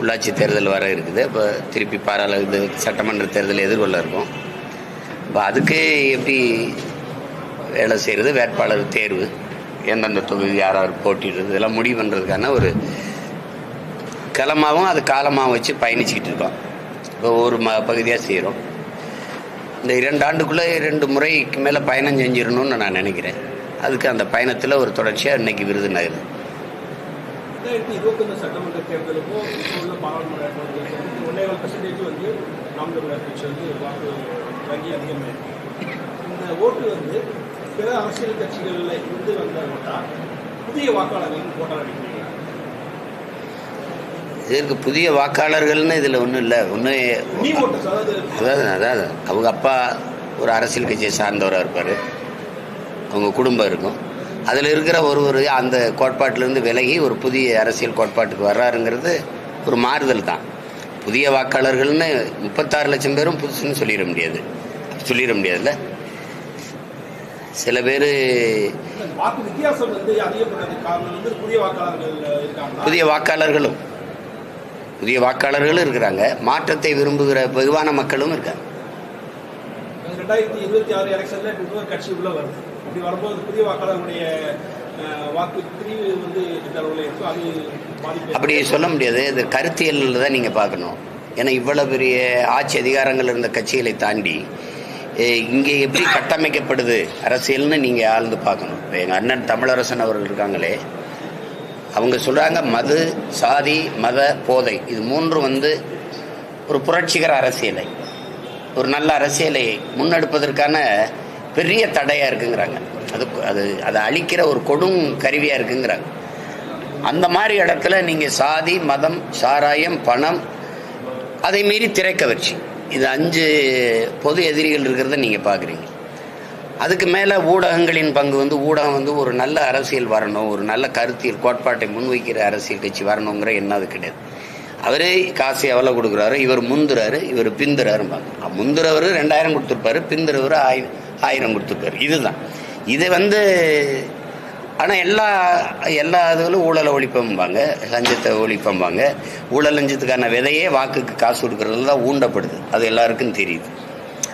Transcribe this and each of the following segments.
உள்ளாட்சி தேர்தல் வர இருக்குது. இப்போ திருப்பி இது சட்டமன்ற தேர்தல் எதிர்கொள்ள இருக்கும். இப்போ அதுக்கு எப்படி வேலை செய்கிறது, வேட்பாளர் தேர்வு, எந்தெந்த தொகுதி யார் போட்டிடுறது, இதெல்லாம் முடிவு பண்ணுறதுக்கான ஒரு களமாகவும் அது காலமாகவும் வச்சு பயணிச்சுக்கிட்டு இருக்கோம். இப்போ ஒரு பகுதியாக செய்கிறோம். இந்த 2 ஆண்டுக்குள்ளே 2 முறைக்கு மேலே பயணம் செஞ்சிடணும்னு நான் நினைக்கிறேன். அதுக்கு அந்த பயணத்தில் ஒரு தொடர்ச்சியாக இன்னைக்கு விருதுநகர் 2021 சட்டமன்ற தேர்தலுக்கும் இப்போ உள்ள பாராளுமன்ற தேர்தலுக்கும் 1.5% வந்து நாம் தமிழர் கட்சி வந்து வாக்கு வங்கி அதிகமாக இருக்கு. இந்த ஓட்டு வந்து பிற அரசியல் கட்சிகளில் இருந்து வந்தா புதிய வாக்காளர்கள் போட்டால் அடிக்கிறீங்க. இதற்கு புதிய வாக்காளர்கள்னு இதில் ஒன்றும் இல்லை. அதாவது அவங்க அப்பா ஒரு அரசியல் கட்சியை சார்ந்தவராக இருப்பார், அவங்க குடும்பம் இருக்கும். அதில் இருக்கிற ஒருவர் அந்த கோட்பாட்டிலேருந்து விலகி ஒரு புதிய அரசியல் கோட்பாட்டுக்கு வர்றாருங்கிறது ஒரு மாறுதல் தான். புதிய வாக்காளர்கள்னு 36 லட்சம் பேரும் புதுசுன்னு சொல்லிட முடியாதுல்ல. சில பேர் புதிய வாக்காளர்களும் இருக்கிறாங்க, மாற்றத்தை விரும்புகிற வெகுவான மக்களும் இருக்காங்க. 2026 எலெக்ஷன்ல இன்னொரு கட்சி உள்ள வருது. அப்படி வரும்போது புதிய வாக்காளர்களுடைய வாக்கு பிரிவு வந்து எந்த அளவில் இருக்கோ அது அப்படி சொல்ல முடியாது. இது கருத்தியலில் தான் நீங்கள் பார்க்கணும். ஏன்னா இவ்வளோ பெரிய ஆட்சி அதிகாரங்கள் இருந்த கட்சிகளை தாண்டி இங்கே எப்படி கட்டமைக்கப்படுது அரசியல்னு நீங்கள் ஆழ்ந்து பார்க்கணும். இப்போ எங்கள் அண்ணன் தமிழரசன் அவர்கள் இருக்காங்களே, அவங்க சொல்கிறாங்க மது, சாதி, மத, போதை இது 3 வந்து ஒரு புரட்சிகர அரசியலை, ஒரு நல்ல அரசியலை முன்னெடுப்பதற்கான பெரிய தடையாக இருக்குங்கிறாங்க. அதை அழிக்கிற ஒரு கொடும் கருவியாக இருக்குங்கிறாங்க. அந்த மாதிரி இடத்துல நீங்கள் சாதி, மதம், சாராயம், பணம், அதை மீறி திரைக்கவர்ச்சி, இது 5 பொது எதிரிகள் இருக்கிறத நீங்கள் பார்க்குறீங்க. அதுக்கு மேலே ஊடகங்களின் பங்கு வந்து ஊடகம் வந்து ஒரு நல்ல அரசியல் வரணும், ஒரு நல்ல கருத்தியல் கோட்பாட்டை முன்வைக்கிற அரசியல் கட்சி வரணுங்கிற எண்ணம் அது கிடையாது. அவரே காசு எவ்வளோ கொடுக்குறாரு, இவர் முந்துறாரு, இவர் பிந்துறாரும்பாங்க. முந்துறவர் 2000 கொடுத்துருப்பாரு, பிந்துறவர் 1000 கொடுத்துருப்பாரு. இதுதான் இதை வந்து. ஆனால் எல்லா இதுகளும் ஊழலை ஒழிப்பம்பாங்க, லஞ்சத்தை ஒழிப்பம்பாங்க. ஊழல் லஞ்சத்துக்கான விதையே வாக்குக்கு காசு கொடுக்கறதுல தான் ஊண்டப்படுது, அது எல்லாருக்கும் தெரியுது.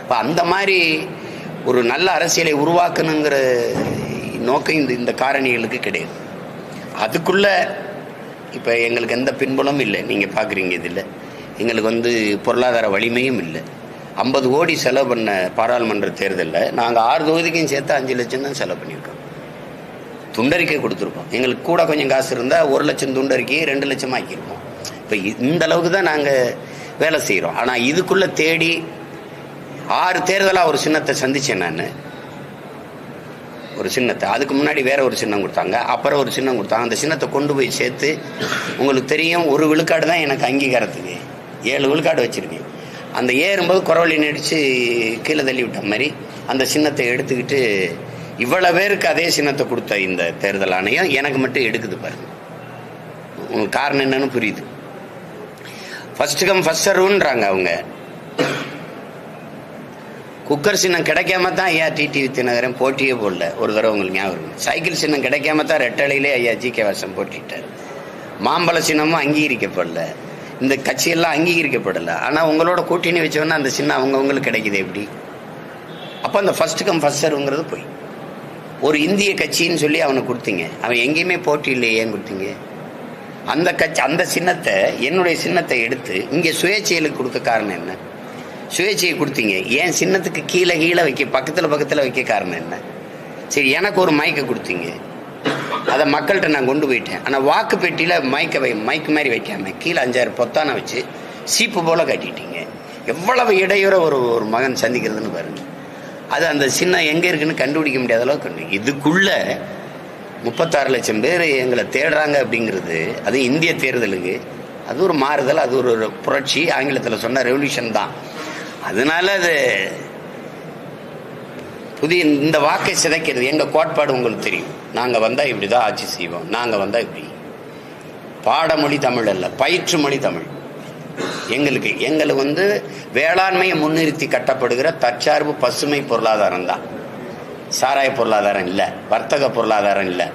இப்போ அந்த மாதிரி ஒரு நல்ல அரசியலை உருவாக்கணுங்கிற நோக்கம் இந்த காரணிகளுக்கு கிடையாது. அதுக்குள்ள இப்போ எங்களுக்கு எந்த பின்புலமும் இல்லை. நீங்கள் பார்க்குறீங்க, இதில் எங்களுக்கு வந்து பொருளாதார வலிமையும் இல்லை. 50 கோடி செலவு பண்ண பாராளுமன்ற தேர்தலில் நாங்கள் 6 தொகுதிக்கும் சேர்த்து 5 லட்சம் தான் செலவு பண்ணியிருக்கோம். துண்டறிக்கை கொடுத்துருக்கோம். எங்களுக்கு கூட கொஞ்சம் காசு இருந்தால் 1 லட்சம் துண்டறிக்கையை 2 லட்சம் ஆக்கியிருக்கோம். இப்போ இந்த அளவுக்கு தான் நாங்கள் வேலை செய்கிறோம். ஆனால் இதுக்குள்ளே தேடி 6 தேர்தலாக ஒரு சின்னத்தை சந்தித்தேன் நான். ஒரு சின்னத்தை, அதுக்கு முன்னாடி வேற ஒரு சின்னம் கொடுத்தாங்க, அப்புறம் ஒரு சின்னம் கொடுத்தாங்க. அந்த சின்னத்தை கொண்டு போய் சேர்த்து உங்களுக்கு தெரியும் 1 விழுக்காடு தான் எனக்கு அங்கீகாரத்துக்கு, 7 விழுக்காடு வச்சுருக்கேன். அந்த ஏறும்போது குறவழி நடித்து கீழே தள்ளி விட்ட மாதிரி அந்த சின்னத்தை எடுத்துக்கிட்டு இவ்வளோ பேருக்கு அதே சின்னத்தை கொடுத்த இந்த தேர்தல் ஆணையம் எனக்கு மட்டும் எடுக்குது பாருங்க. உங்களுக்கு காரணம் என்னன்னு புரியுது. ஃபர்ஸ்ட் கம் ஃபர்ஸ்ட் சர்வ்ன்றாங்க அவங்க. குக்கர் சின்னம் கிடைக்காம தான் ஐயா டிடிவி தினகரன் போட்டியே போடல. ஒரு தடவை உங்களுக்கு ஞாபகம் இருக்கு. சைக்கிள் சின்னம் கிடைக்காம தான் ரெட்டலையிலே ஐயா ஜி.கே. வாசன் போட்டிட்டார். மாம்பழ சின்னமும் அங்கீகரிக்கப்படல, இந்த கட்சியெல்லாம் அங்கீகரிக்கப்படலை. ஆனால் உங்களோட கூட்டணி வச்சவொன்னா அந்த சின்னம் அவங்கவுங்களுக்கு கிடைக்குது எப்படி? அப்போ அந்த ஃபர்ஸ்ட் கம் ஃபர்ஸ்ட் சர்வ்ங்கிறது போய் ஒரு இந்திய கட்சின்னு சொல்லி அவனுக்கு கொடுத்தீங்க. அவன் எங்கேயுமே போட்டி இல்லை, ஏன் கொடுத்தீங்க? அந்த கட்சி அந்த சின்னத்தை, என்னுடைய சின்னத்தை எடுத்து இங்கே சுயேட்சைகளுக்கு கொடுக்க காரணம் என்ன? சுயேட்சையை கொடுத்தீங்க, ஏன் சின்னத்துக்கு கீழே வைக்க பக்கத்தில் வைக்க காரணம் என்ன? சரி, எனக்கு ஒரு மைக்கை கொடுத்தீங்க, அதை மக்கள்கிட்ட நான் கொண்டு போயிட்டேன். ஆனால் வாக்கு பெட்டியில் மைக்கு மாதிரி வைக்காம கீழே 5-6 பொத்தானை வச்சு சீப்பு போல கட்டிட்டீங்க. எவ்வளவு இடையூற ஒரு மகன் சந்திக்கிறதுன்னு பாருங்க. அது அந்த சின்னம் எங்கே இருக்குன்னு கண்டுபிடிக்க முடியாத அளவுக்கு. இதுக்குள்ள 36 லட்சம் பேர் எங்களை தேடுறாங்க அப்படிங்கிறது, அது இந்திய தேர்தலுக்கு அது ஒரு மாறுதல், அது ஒரு புரட்சி. ஆங்கிலத்தில் சொன்ன ரெவல்யூஷன் தான். அதனால அது புதிய இந்த வாக்கை சிதைக்கிறது. எங்கள் கோட்பாடு உங்களுக்கு தெரியும். நாங்கள் வந்தால் இப்படி தான் ஆட்சி செய்வோம், நாங்கள் வந்தால் இப்படி. பாடமொழி தமிழ் அல்ல, பயிற்று மொழி தமிழ். எங்களுக்கு வந்து வேளாண்மையை முன்னிறுத்தி கட்டப்படுகிற தற்சார்பு பசுமை பொருளாதாரம் தான். சாராய பொருளாதாரம் இல்லை, வர்த்தக பொருளாதாரம் இல்லை.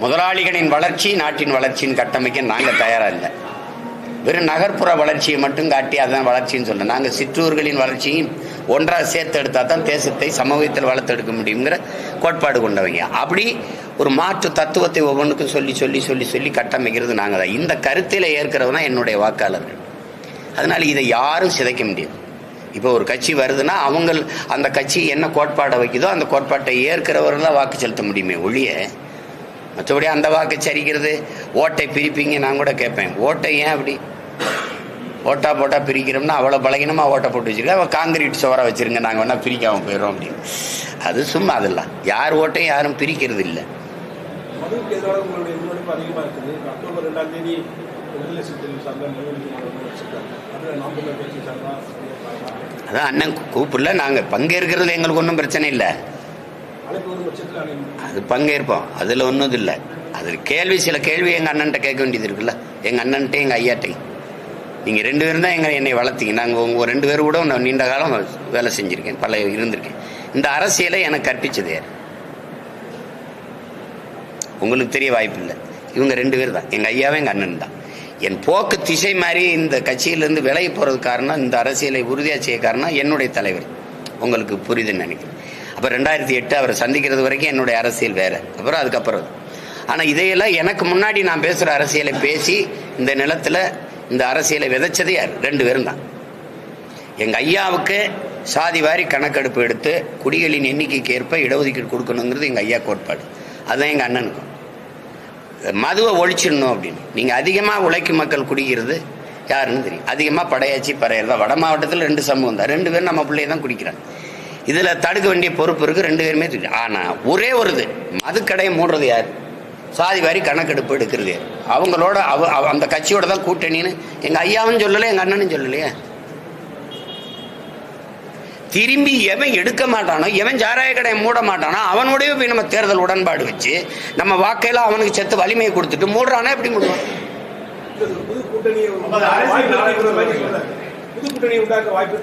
முதலாளிகளின் வளர்ச்சி நாட்டின் வளர்ச்சியின் கட்டமைக்க நாங்கள் தயாராக இல்லை. வெறும் நகர்ப்புற வளர்ச்சியை மட்டும் காட்டி அதுதான் வளர்ச்சின்னு சொல்ல. நாங்கள் சிற்றூர்களின் வளர்ச்சியும் ஒன்றாக சேர்த்து எடுத்தால் தான் தேசத்தை சமூகத்தில் வளர்த்தெடுக்க முடியுங்கிற கோட்பாடு கொண்டவங்க. அப்படி ஒரு மாற்று தத்துவத்தை ஒவ்வொன்றுக்கும் சொல்லி சொல்லி சொல்லி சொல்லி கட்டமைக்கிறது நாங்கள் தான். இந்த கருத்தில் ஏற்கிறது தான் என்னுடைய வாக்காளர்கள். அதனால் இதை யாரும் சிதைக்க முடியாது. இப்போ ஒரு கட்சி வருதுன்னா அவங்க அந்த கட்சி என்ன கோட்பாடை வைக்குதோ அந்த கோட்பாட்டை ஏற்கிறவர்கள் தான் வாக்கு செலுத்த முடியுமே ஒழிய, மற்றபடி அந்த வாக்கு சரிக்கிறது ஓட்டை பிரிப்பீங்க. நான் கூட கேட்பேன், ஓட்டை ஏன் அப்படி ஓட்டா போட்டா பிரிக்கிறோம்னா அவ்வளோ பலகீனமாக ஓட்டை போட்டு வச்சுருக்க, அவள் காங்கிரீட் சுவராக வச்சுருங்க, நாங்கள் வேணால் பிரிக்காமல் போயிடுறோம் அப்படின்னு. அது சும்மா அதெல்லாம் யார் ஓட்டையும் யாரும் பிரிக்கிறது இல்லை. மதுவுக்கு எதிராக உங்களுடைய முன்னெடுப்பு அதிகமாக இருக்குது. அக்டோபர் 2ஆம் தேதி அதான் அண்ணன் கூப்பிடல, நாங்கள் பங்கேற்கிறது எங்களுக்கு ஒன்றும் பிரச்சனை இல்லை. அது பங்கேற்போம், அதில் ஒன்றும் இல்லை. அது கேள்வி சில கேள்வி எங்கள் அண்ணன்ட்ட கேட்க வேண்டியது இருக்குல்ல, எங்கள் அண்ணன்ட்டே எங்கள் ஐயாட்டையும். நீங்கள் 2 பேரும் தான் என்னை வளர்த்தீங்க. நாங்கள் உங்கள் 2 பேர் கூட நான் நீண்ட காலம் வேலை செஞ்சுருக்கேன், இருந்திருக்கேன். இந்த அரசியலை எனக்கு கற்பிச்சது யார் உங்களுக்கு தெரிய வாய்ப்பு இல்லை. இவங்க 2 பேர் தான், எங்கள் ஐயாவும் எங்கள் அண்ணன் தான். என் போக்கு திசை மாதிரி இந்த கட்சியிலேருந்து விலகி போகிறது காரணம், இந்த அரசியலை உறுதியாக செய்ய காரணம் என்னுடைய தலைவர். உங்களுக்கு புரியுதுன்னு நினைக்கிறேன். அப்போ 2008 அவரை சந்திக்கிறது வரைக்கும் என்னுடைய அரசியல் வேறு, அப்புறம் அதுக்கப்புறம். ஆனால் இதையெல்லாம் எனக்கு முன்னாடி நான் பேசுகிற அரசியலை பேசி இந்த நிலத்தில் இந்த அரசியலை விதைச்சது யார்? 2 பேரும் தான். எங்கள் ஐயாவுக்கு சாதி வாரி கணக்கெடுப்பு எடுத்து குடிகளின் எண்ணிக்கைக்கு ஏற்ப இடஒதுக்கீடு கொடுக்கணுங்கிறது எங்கள் ஐயா கோட்பாடு. அதுதான் எங்கள் அண்ணனுக்கும். மதுவை ஒழிச்சிடணும் அப்படின்னு. நீங்கள் அதிகமாக உழைக்கும் மக்கள் குடிக்கிறது யாருன்னு தெரியும். அதிகமாக படையாச்சி பறையர் தான். வட மாவட்டத்தில் 2 சமூகம் தான், 2 பேரும் நம்ம பிள்ளைய தான் குடிக்கிறாங்க. இதில் தடுக்க வேண்டிய பொறுப்பு இருக்குது, 2 பேருமே தெரியும். ஆனால் ஒரே ஒரு இது, மதுக்கடையை மூடுறது யார்? சாதி வாரி கணக்கெடுப்பு எடுக்கிறது யார்? அவங்களோட அந்த கட்சியோட தான் கூட்டணின்னு எங்கள் ஐயாவும் சொல்லலை, எங்கள் அண்ணனும் சொல்லலையே. திரும்பி எவன் எடுக்க மாட்டானோ, எவன் சாராய கடையை மூட மாட்டானோ அவனோடய போய் நம்ம தேர்தல் உடன்பாடு வச்சு நம்ம வாக்கையில அவனுக்கு செத்து வலிமையை கொடுத்துட்டு மூடுறானா எப்படி மூடுவான்?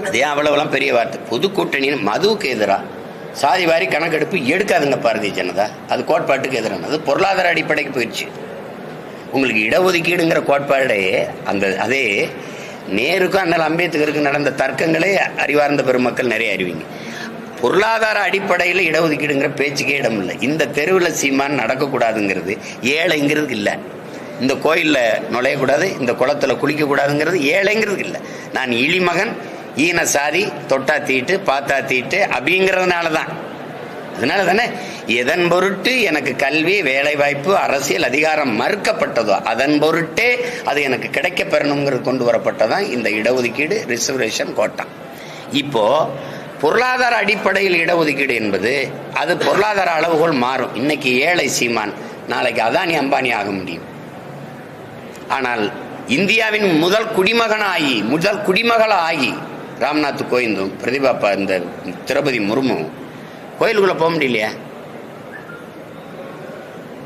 அதே அவ்வளவுலாம் பெரிய வார்த்தை. புது கூட்டணி மதுவுக்கு எதிராக சாதி வாரி கணக்கெடுப்பு எடுக்காதுங்க பாரதிய ஜனதா. அது கோட்பாட்டுக்கு எதிரானது, பொருளாதார அடிப்படைக்கு போயிடுச்சு. உங்களுக்கு இடஒதுக்கீடுங்கிற கோட்பாடே அதே நேருக்கும் அண்ணல் அம்பேத்கருக்கு நடந்த தர்க்கங்களே அறிவார்ந்த பெருமக்கள் நிறைய அறிவிங்க. பொருளாதார அடிப்படையில் இடஒதுக்கீடுங்கிற பேச்சுக்கே இடம் இல்லை. இந்த தெருவில் சீமான் நடக்கக்கூடாதுங்கிறது ஏழைங்கிறது இல்லை. இந்த கோயிலில் நுழையக்கூடாது, இந்த குளத்தில் குளிக்கக்கூடாதுங்கிறது ஏழைங்கிறது இல்லை. நான் இழிமகன், ஈன சாதி, தொட்டா தீட்டு பார்த்தா தீட்டு அப்படிங்கிறதுனால தான். அதனால தானே எதன் பொருட்டு எனக்கு கல்வி, வேலை வாய்ப்பு, அரசியல் அதிகாரம் மறுக்கப்பட்டதோ அதன் பொருட்டே அது எனக்கு கிடைக்க பெறணுங்கிறது கொண்டு வரப்பட்டதான் இந்த இடஒதுக்கீடு, ரிசர்வேஷன், கோட்டா. இப்போ பொருளாதார அடிப்படையில் இடஒதுக்கீடு என்பது அது பொருளாதார அளவுகோல் மாறும். இன்னைக்கு ஏழை சீமான் நாளைக்கு அதானி அம்பானி ஆக முடியும். ஆனால் இந்தியாவின் முதல் குடிமகளாகி ராம்நாத் கோவிந்தும் பிரதிபா இந்த திரௌபதி முர்மு கோயிலுக்குள்ள போக முடியலையா?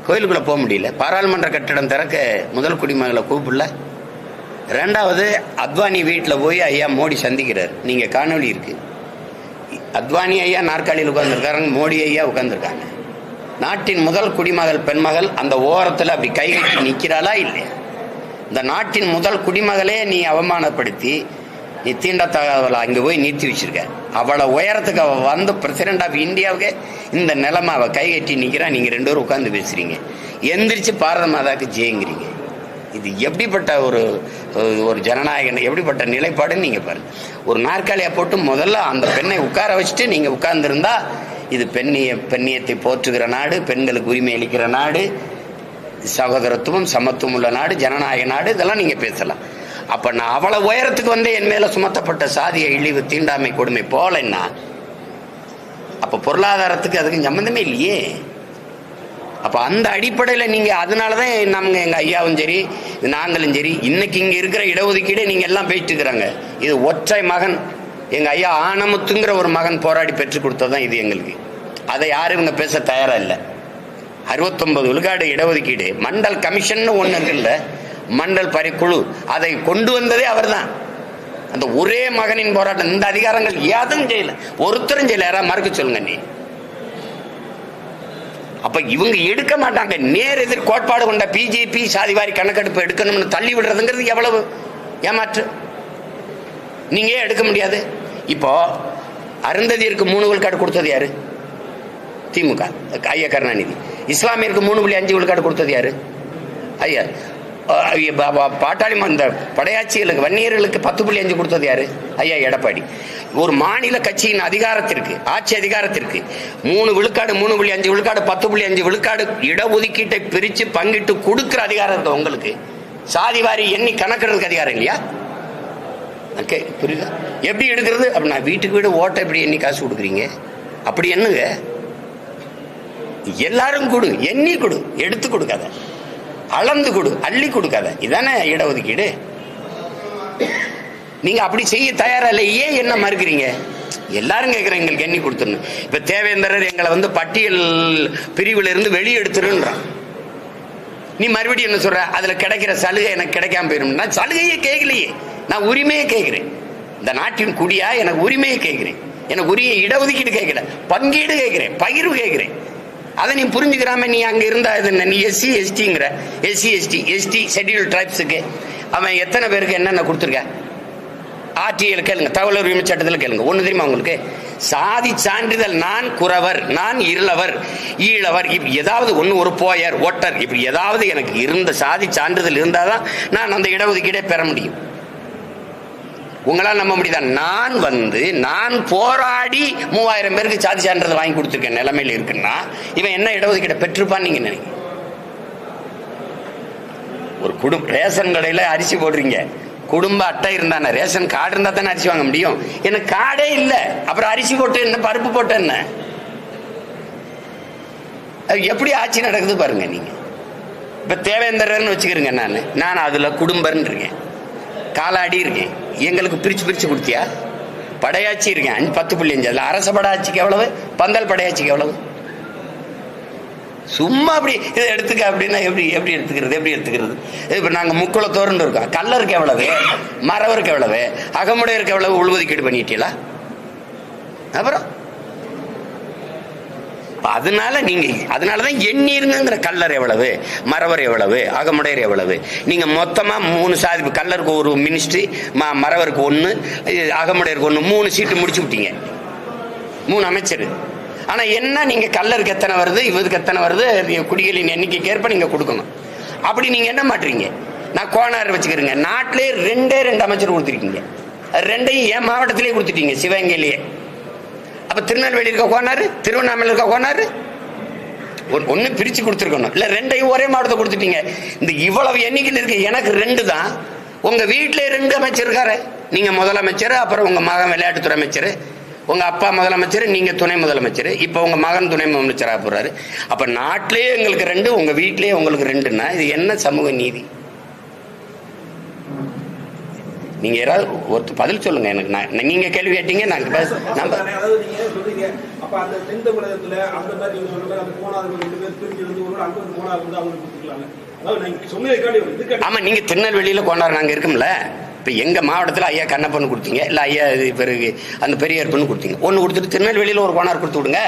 கோயிலுக்குள்ள போக முடியல. பாராளுமன்ற கட்டடம் திறக்க முதல் குடிமகளை கூப்பிடல. 2வது அத்வானி வீட்டில் போய் ஐயா மோடி சந்திக்கிறார். நீங்க காணொலி இருக்கு. அத்வானி ஐயா நாற்காலியில் உட்கார்ந்துருக்காங்க, மோடி ஐயா உட்கார்ந்துருக்காங்க. நாட்டின் முதல் குடிமகள் பெண்மகள் அந்த ஓரத்தில் அப்படி கை கட்டி நிற்கிறாளா இல்லையா? இந்த நாட்டின் முதல் குடிமகளே நீ அவமானப்படுத்தி நீ தீண்டத்தகவலை அங்கே போய் நிறுத்தி வச்சிருக்க. அவளை உயரத்துக்கு அவள் வந்து பிரசிடென்ட் ஆஃப் இந்தியாவுக்கு இந்த நிலைமை அவள் கை கட்டி நிற்கிறா. நீங்கள் 2 பேரும் உட்காந்து பேசுறீங்க, எந்திரிச்சு பாரத மாதாக்கு ஜெயங்கிறீங்க. இது எப்படிப்பட்ட ஒரு ஜனநாயகம், எப்படிப்பட்ட நிலைப்பாடுன்னு நீங்கள் பாருங்க. ஒரு நாற்காலியை போட்டு முதல்ல அந்த பெண்ணை உட்கார வச்சுட்டு நீங்கள் உட்கார்ந்துருந்தா இது பெண்ணியத்தை போற்றுகிற நாடு, பெண்களுக்கு உரிமை அளிக்கிற நாடு, சகோதரத்துவம் சமத்துவம் உள்ள நாடு, ஜனநாயக நாடு, இதெல்லாம் நீங்கள் பேசலாம். அப்ப நான் அவளை உயரத்துக்கு வந்து என் மேல சுமத்தப்பட்ட சாதிய இழிவு, தீண்டாமை, கொடுமை போலன்னா அப்ப பொருளாதாரத்துக்கு அதுக்கு சம்பந்தமே இல்லையே. அப்ப அந்த அடிப்படையில நீங்க அதனாலதான் நம்ம எங்க ஐயாவும் சரி நாங்களும் சரி இன்னைக்கு இங்க இருக்கிற இடஒதுக்கீடு நீங்க எல்லாம் போயிட்டு இருக்கிறாங்க. இது ஒற்றை மகன், எங்க ஐயா ஆனமுத்துங்கிற ஒரு மகன் போராடி பெற்றுக் கொடுத்ததுதான் இது எங்களுக்கு. அதை யாரும் இவங்க பேச தயாரா இல்லை. 69 விழுக்காடு இடஒதுக்கீடு மண்டல் கமிஷன் ஒண்ணு இருக்குல்ல, மண்டல் பரிக்குழு, அதை கொண்டு வந்ததே அவர் தான். அந்த ஒரே மகனின் போராட்டம். இந்த அதிகாரங்கள் யாரும் செய்யல, ஒருத்தரும் செய்யல. யாராவது மறுக்க சொல்லுங்க. நீ அப்ப இவங்க எடுக்க மாட்டாங்க. நேர் எதிர் கோட்பாடு கொண்ட பிஜேபி சாதிவாரி கணக்கெடுப்பு எடுக்கணும்னு தள்ளி விடுறதுங்கிறது எவ்வளவு ஏமாற்று. நீங்க எடுக்க முடியாது. இப்போ அருந்ததியருக்கு 3 விழுக்காடு கொடுத்தது யாரு? திமுக, ஐயா கருணாநிதி. இஸ்லாமியருக்கு 3.5 விழுக்காடு கொடுத்தது யாரு? ஐயா பாட்டாளி இந்த படையாட்சிகளுக்கு வன்னியர்களுக்கு 10.5 கொடுத்தது யாரு? ஐயா எடப்பாடி. ஒரு மாநில கட்சியின் அதிகாரத்திற்கு, ஆட்சி அதிகாரத்திற்கு 3 விழுக்காடு, 3.5 விழுக்காடு, 10.5 விழுக்காடு இடஒதுக்கீட்டை பிரித்து பங்கிட்டு கொடுக்கிற அதிகாரம் இருக்கு உங்களுக்கு. சாதிவாரி எண்ணி கணக்கிடுறதுக்கு அதிகாரம் இல்லையா? புரியுதா? எப்படி எடுக்கிறது அப்படின்னா, வீட்டுக்கு வீடு ஓட்டை எப்படி எண்ணி காசு கொடுக்குறீங்க? அப்படி என்னங்க, எல்லாரும் கொடு, எண்ணி கொடு, எடுத்து கொடுக்காத, அளந்து கொடு, அள்ளி கொடுக்காத. இதானே இடஒதுக்கீடு. நீங்க அப்படி செய்ய தயாரா இல்லை. ஏன் என்ன மறுக்கிறீங்க? எல்லாரும் கேட்குறேன், எங்களுக்கு எண்ணி கொடுத்துருணும். இப்ப தேவேந்திரர் எங்களை பட்டியல் பிரிவுல இருந்து வெளியே எடுத்துருன்றான். நீ மறுபடியும் என்ன சொல்ற? அதுல கிடைக்கிற சலுகை எனக்கு கிடைக்காம போயிடும். நான் சலுகையே கேட்கலையே, நான் உரிமையை கேட்கிறேன். இந்த நாட்டின் குடியா எனக்கு உரிமையை கேட்கிறேன். எனக்கு உரிய இடஒதுக்கீடு கேட்கல, பங்கீடு கேட்கிறேன், பகிர்வு கேட்கிறேன். அதை நீ புரிஞ்சுக்கிறாம நீ அங்க இருந்தா நீ எஸ்சி எஸ்டிங்கிற. எஸ்டி ஷெட்யூல்டு டிரைப்ஸுக்கு அவன் எத்தனை பேருக்கு என்னென்ன கொடுத்துருக்க? ஆர்டிஐல கேளுங்க, தகவல் உரிமை சட்டத்தில் கேளுங்க. ஒண்ணு தெரியுமா உங்களுக்கு? சாதி சான்றிதழ், நான் குறவர், நான் இருளவர், ஈழவர், ஏதாவது ஒண்ணு, ஒரு போயர், ஒட்டர், இப்படி ஏதாவது எனக்கு இருந்த சாதி சான்றிதழ் இருந்தாதான் நான் அந்த இடஒதுக்கீடை பெற முடியும். உங்களால் நம்ப முடியுதா? நான் போராடி 3000 பேருக்கு சாதி சான்றிதழ் வாங்கி கொடுத்துருக்கேன் நிலைமையில இருக்குன்னா இவன் என்ன இடஒதுக்கீடை பெற்றிருப்பான்னு நீங்க நினைக்கிறீங்க? ஒரு குடும்ப ரேஷன் கடையில அரிசி போடுறீங்க, குடும்ப அட்டை இருந்தானே, ரேஷன் கார்டு இருந்தா தானே அரிசி வாங்க முடியும். எனக்கு கார்டே இல்லை, அப்புறம் அரிசி போட்டு என்ன, பருப்பு போட்டு என்ன? எப்படி ஆட்சி நடக்குது பாருங்க. நீங்க இப்ப தேவேந்திரன்னு வச்சுக்கிறீங்க, நான் அதுல குடும்பம்னு இருக்கேன், காலாடி இருக்கேன். எங்களுக்கு பிரிச்சு கொடுத்தியா? படையாட்சி இருக்கேன் 10.5. அதுல அரச படையாட்சிக்கு எவ்வளவு, பந்தல் படையாட்சிக்கு எவ்வளவு? சும்மா அப்படி இதை எடுத்துக்க அப்படின்னா எப்படி எடுத்துக்கிறது? இப்ப நாங்க முக்குளத்தோர்னு இருக்கோம், கல்லருக்கு எவ்வளவு, மறவருக்கு எவ்வளவு, அகமுடையருக்கு எவ்வளவு உள்ஒதுக்கீடு பண்ணிட்டீங்களா? அப்புறம் அதனாலதான் எண்ணீருங்கிற. கல்லர் எவ்வளவு, மறவர் எவ்வளவு, அகமுடையர் எவ்வளவு? நீங்க மொத்தமா 3 சாதி, கல்லருக்கு ஒரு மினிஸ்ட்ரி, மறவருக்கு 1, அகமுடையருக்கு 1, 3 சீட்டு முடிச்சு விட்டீங்க, 3 அமைச்சர். ஆனா என்ன, நீங்க கல்லருக்கு எத்தனை வருது, இவருக்கு எத்தனை வருது, குடிகளின் எண்ணிக்கைக்கு ஏற்ப நீங்க கொடுக்கணும். அப்படி நீங்க என்ன மாட்டுறீங்க? நான் கோனார் வச்சுக்கிறேங்க, நாட்டிலே 2 அமைச்சர் கொடுத்துருக்கீங்க, 2ஐயும் என் மாவட்டத்திலேயே கொடுத்துட்டீங்க, சிவகங்கையிலேயே. அப்ப திருநெல்வேலி இருக்க கோனாரு, திருவண்ணாமலை இருக்க கோனாரு, ஒண்ணு பிரிச்சு கொடுத்துருக்கணும், இல்ல 2ஐயும் ஒரே மாவட்டத்தை கொடுத்துட்டீங்க. இந்த இவ்வளவு எண்ணிக்கையில் இருக்கு, எனக்கு 2 தான். உங்க வீட்டிலே 2 அமைச்சர் இருக்காரு. நீங்க முதலமைச்சர், அப்புறம் உங்க மகன் விளையாட்டுத்துறை அமைச்சர், உங்க அப்பா முதலமைச்சர், நீங்க துணை முதலமைச்சர், இப்ப உங்க மகன் துணை முதலமைச்சராக போறாரு. அப்ப நாட்டிலேயே எங்களுக்கு 2, உங்க வீட்டிலேயே உங்களுக்கு 2ன்னா இது என்ன சமூக நீதி? நீங்க யாராவது ஒருத்தர் பதில் சொல்லுங்க எனக்கு. நீங்க கேள்வி கேட்டீங்க, ஆமா, நீங்க திருநெல்வேலியில கோனார் நாங்க இருக்கும்ல. இப்ப எங்க மாவட்டத்தில் ஐயா கண்ணப்பன்னு கொடுத்தீங்க, இல்ல ஐயா பிறகு அந்த பெரியார்பன்னு கொடுத்தீங்க. ஒண்ணு கொடுத்துட்டு திருநெல்வேலியில ஒரு கோனார் கொடுத்து விடுங்க,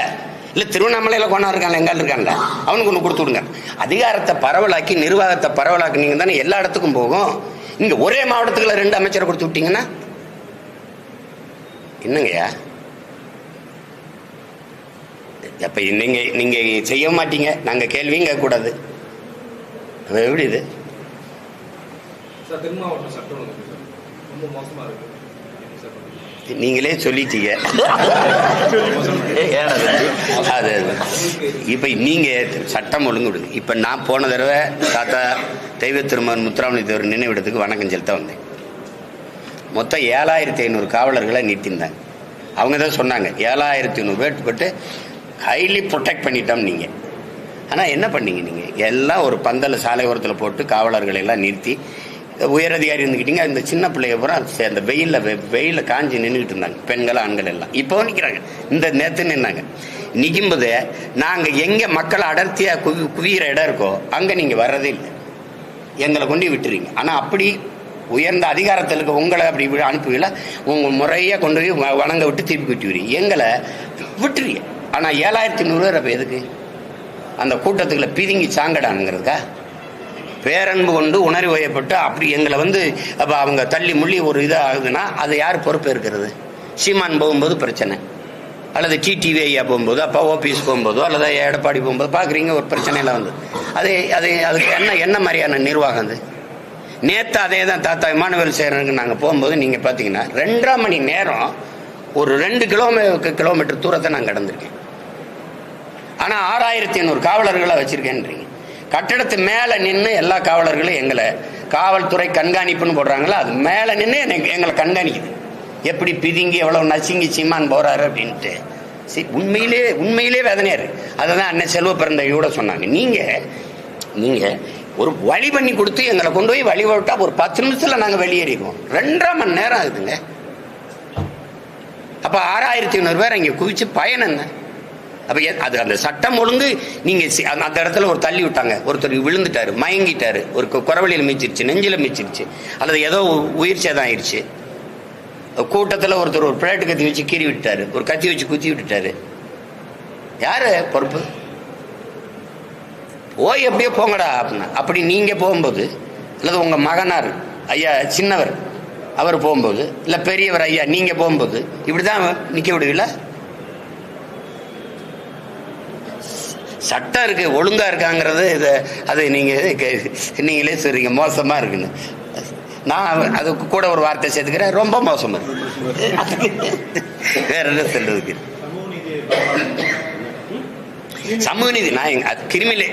இல்ல திருவண்ணாமலையில கோனார் இருக்காங்க, எங்கால இருக்காங்க, அவனுக்கு ஒண்ணு கொடுத்து விடுங்க. அதிகாரத்தை பரவலாக்கி, நிர்வாகத்தை பரவலாக்கி நீங்க தானே எல்லா இடத்துக்கும் போகும். இங்க ஒரே மாவட்டத்துக்குள்ள 2 அமைச்சரை கொடுத்து விட்டீங்கன்னா என்னங்கய்யா? அப்ப நீங்க செய்ய மாட்டீங்க, நாங்க கேள்வியும் கேட்க கூடாது. எப்படி இது? நீங்களே சொல்லிட்டீங்க. இப்ப நீங்க சட்டம் ஒழுங்கு விடுங்க. இப்ப நான் போன தடவை தாத்தா தெய்வ திருமகன் முத்துராமலிங்க தேவர் நினைவிடத்துக்கு வணக்கம் செலுத்த வந்தேன். மொத்தம் 7500 காவலர்களை நிறுத்திருந்தாங்க. அவங்க தான் சொன்னாங்க 7500 பேர் பட்டு ஹைலி ப்ரொடெக்ட் பண்ணிட்டோம் நீங்க. ஆனா என்ன பண்ணீங்க நீங்க? எல்லாம் ஒரு பந்தல் சாலை ஓரத்தில் போட்டு காவலர்களை எல்லாம் நிறுத்தி, உயரதிகாரி இருந்துக்கிட்டீங்க. அந்த சின்ன பிள்ளைய பூரா அந்த வெயில காஞ்சி நின்றுக்கிட்டு இருந்தாங்க, பெண்கள் ஆண்கள் எல்லாம். இப்போ நிற்கிறாங்க, இந்த நேரத்து நின்னாங்க. நிற்கும்போது நாங்க எங்க மக்கள் அடர்த்தியா குவிகிற இடம் இருக்கோ அங்க நீங்க வர்றதே இல்லை, எங்களை கொண்டு விட்டுறீங்க. ஆனா அப்படி உயர்ந்த அதிகாரத்தில் இருக்க உங்களை அப்படி அனுப்புவீங்களா? உங்க முறையா கொண்டு போய் வணங்க விட்டு திருப்பி விட்டுவீங்க, எங்களை விட்டுறீங்க. ஆனா 7500 பேர் அப்ப எதுக்கு? அந்த கூட்டத்துக்குள்ள பிதுங்கி சாங்கடானுங்கிறதுக்கா? பேரன்பு கொண்டு உணர்வு வயப்பட்டு அப்படி எங்களை வந்து அப்போ அவங்க தள்ளி முள்ளி ஒரு இதாக ஆகுதுன்னா அதை யார் பொறுப்பு இருக்கிறது? சீமான் போகும்போது பிரச்சனை, அல்லது டிடிவி ஐயா போகும்போது, அப்போ ஓபிஎஸ் போகும்போதோ, அல்லது எடப்பாடி போகும்போது பார்க்குறீங்க ஒரு பிரச்சனையெல்லாம் வந்து அதுக்கு என்ன மாதிரியான நிர்வாகம் அது? நேற்று அதே தான் தாத்தா இமானுவேல் சேரனுக்கு நாங்கள் போகும்போது நீங்கள் பார்த்தீங்கன்னா 2.5 மணி நேரம் ஒரு 2 கிலோமீட்டர் தூரத்தை நான் கடந்திருக்கேன். ஆனால் 6500 காவலர்களை வச்சிருக்கேன்றீங்க. கட்டடத்து மேலே நின்று எல்லா காவலர்களும் எங்களை காவல்துறை கண்காணிப்புன்னு போடுறாங்களா, அது மேலே நின்று எங்களை கண்காணிக்குது. எப்படி பிதுங்கி எவ்வளவு நசுங்கி சீமான் போறாரு அப்படின்ட்டு உண்மையிலே வேதனையா இருக்கு. அதை தான் அண்ணன் செல்வ பிறந்தையோட சொன்னாங்க. நீங்க ஒரு வழி பண்ணி கொடுத்து எங்களை கொண்டு போய் வழி விட்டா ஒரு 10 நிமிஷத்துல நாங்க வெளியேறிடுவோம். 2.5 மணி நேரம் ஆகுதுங்க. அப்ப 6500 பேர் இங்க குவிச்சு பயன் என்ன? அப்ப அது அந்த சட்டம் ஒழுங்கு நீங்க அந்த இடத்துல ஒரு தள்ளி விட்டாங்க, ஒருத்தர் விழுந்துட்டாரு, மயங்கிட்டாரு, ஒரு குறவழியில் மீச்சிருச்சு, நெஞ்சில மீச்சிருச்சு, அல்லது ஏதோ உயிர் சேதம் ஆயிடுச்சு. கூட்டத்தில் ஒருத்தர் ஒரு பிளேட்டு கத்தி வச்சு கீறி விட்டாரு, ஒரு கத்தி வச்சு குத்தி விட்டுட்டாரு. யாரு பொறுப்பு? போய் எப்படியோ போங்கடா அப்படின்னா. அப்படி நீங்க போகும்போது, அல்லது உங்க மகனார் ஐயா சின்னவர் அவர் போகும்போது, இல்ல பெரியவர் ஐயா நீங்க போகும்போது இப்படிதான் நிக்க விடுவீங்களா? சட்டம் இருக்கு, ஒழுங்கா இருக்காங்கிறது அது நீங்களே சொல்றீங்க மோசமா இருக்குன்னு. நான் அதுக்கு கூட ஒரு வார்த்தை சேர்த்துக்கிறேன், ரொம்ப மோசம் இருக்கு. வேற என்ன சொல்றதுக்கு? சமூக நீதி நான் கிருமியில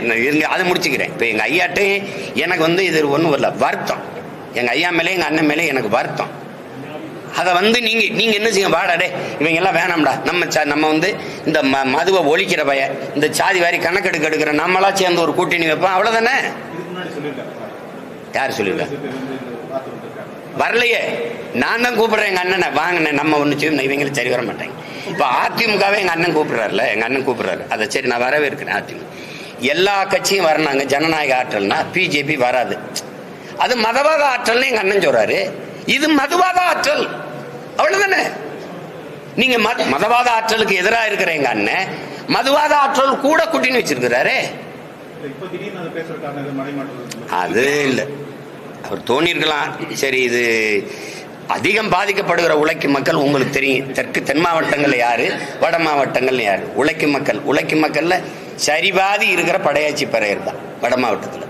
அதை முடிச்சுக்கிறேன். இப்ப எங்க ஐயாட்டே எனக்கு வந்து இது ஒன்றும் வரல, வருத்தம். எங்க ஐயா மேலே எங்க அண்ணன் மேலே எனக்கு வருத்தம். அதை வந்து நீங்க என்ன செய்ய, வாடாடே இவங்க எல்லாம் வேணாம்டா, நம்ம வந்து இந்த மதுவை ஒழிக்கிற பய, இந்த சாதி வாரி கணக்கெடுக்க எடுக்கிற நம்மளா சேர்ந்து ஒரு கூட்டணி வைப்போம், அவ்வளவுதானே. யார் சொல்லியிருக்கா? வரலையே, நான் தான் கூப்பிடுறேன் எங்க அண்ணனை, வாங்கினேன் நம்ம ஒண்ணு செய்யும், இவங்களும் சரி வர மாட்டாங்க. இப்ப அதிமுகவே எங்க அண்ணன் கூப்பிடுறாருல, எங்க அண்ணன் கூப்பிடுறாரு, அதை சரி நான் வரவே இருக்கிறேன். அதிமுக எல்லா கட்சியும் வரனாங்க, ஜனநாயக ஆற்றல்னா பிஜேபி வராது, அது மதவாத ஆற்றல்னு எங்க அண்ணன் சொல்றாரு. இது மதுவாத ஆற்றல், அவ்வளவுதானே. நீங்க மதவாத ஆற்றலுக்கு எதிராக இருக்கிற எங்க அண்ணன் மதுவாத ஆற்றல் கூட கூட்டின்னு வச்சிருக்கிறாரு. அது இல்லை, அவர் தோணிருக்கலாம். சரி, இது அதிகம் பாதிக்கப்படுகிற உழைக்கும் மக்கள் உங்களுக்கு தெரியும். தென் மாவட்டங்கள்ல யாரு, வட மாவட்டங்கள்ல யாரு? உழைக்கும் மக்கள்ல சரிபாதி இருக்கிற படையாச்சி பறையர் தான் வட மாவட்டத்தில்.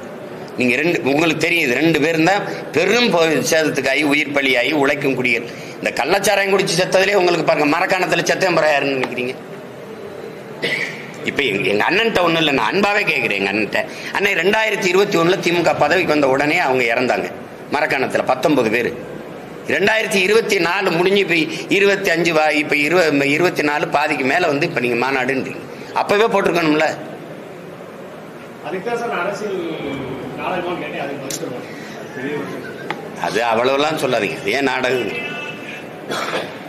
நீங்க உங்களுக்கு தெரியும், இது 2 பேரும் தான் பெரும் சேதத்துக்காகி உயிர் பலியாகி உழைக்கும் குடிகள். இந்த கள்ளச்சாராயம் குடிச்சு செத்ததுலேயே உங்களுக்கு பாருங்க, மரக்காணத்துல செத்தம் யாருன்னு நினைக்கிறீங்க? இப்ப எங்க அண்ணன்ட்ட ஒண்ணு இல்லை, நான் அன்பாவே கேட்கிறேன். எங்க அண்ணன்ட்ட, அண்ணன் 2021 திமுக பதவிக்கு வந்த உடனே அவங்க இறந்தாங்க மரக்காணத்துல 19 பேர். 2024 முடிஞ்சு இப்ப 25 இப்ப 24 பாதிக்கு மேல வந்து இப்ப நீங்க மாநாடுன்றீங்க. அப்பவே போட்டிருக்கணும்ல. அது அவ்வளவுலாம் சொல்லாதீங்க, ஏன் நாடகம்,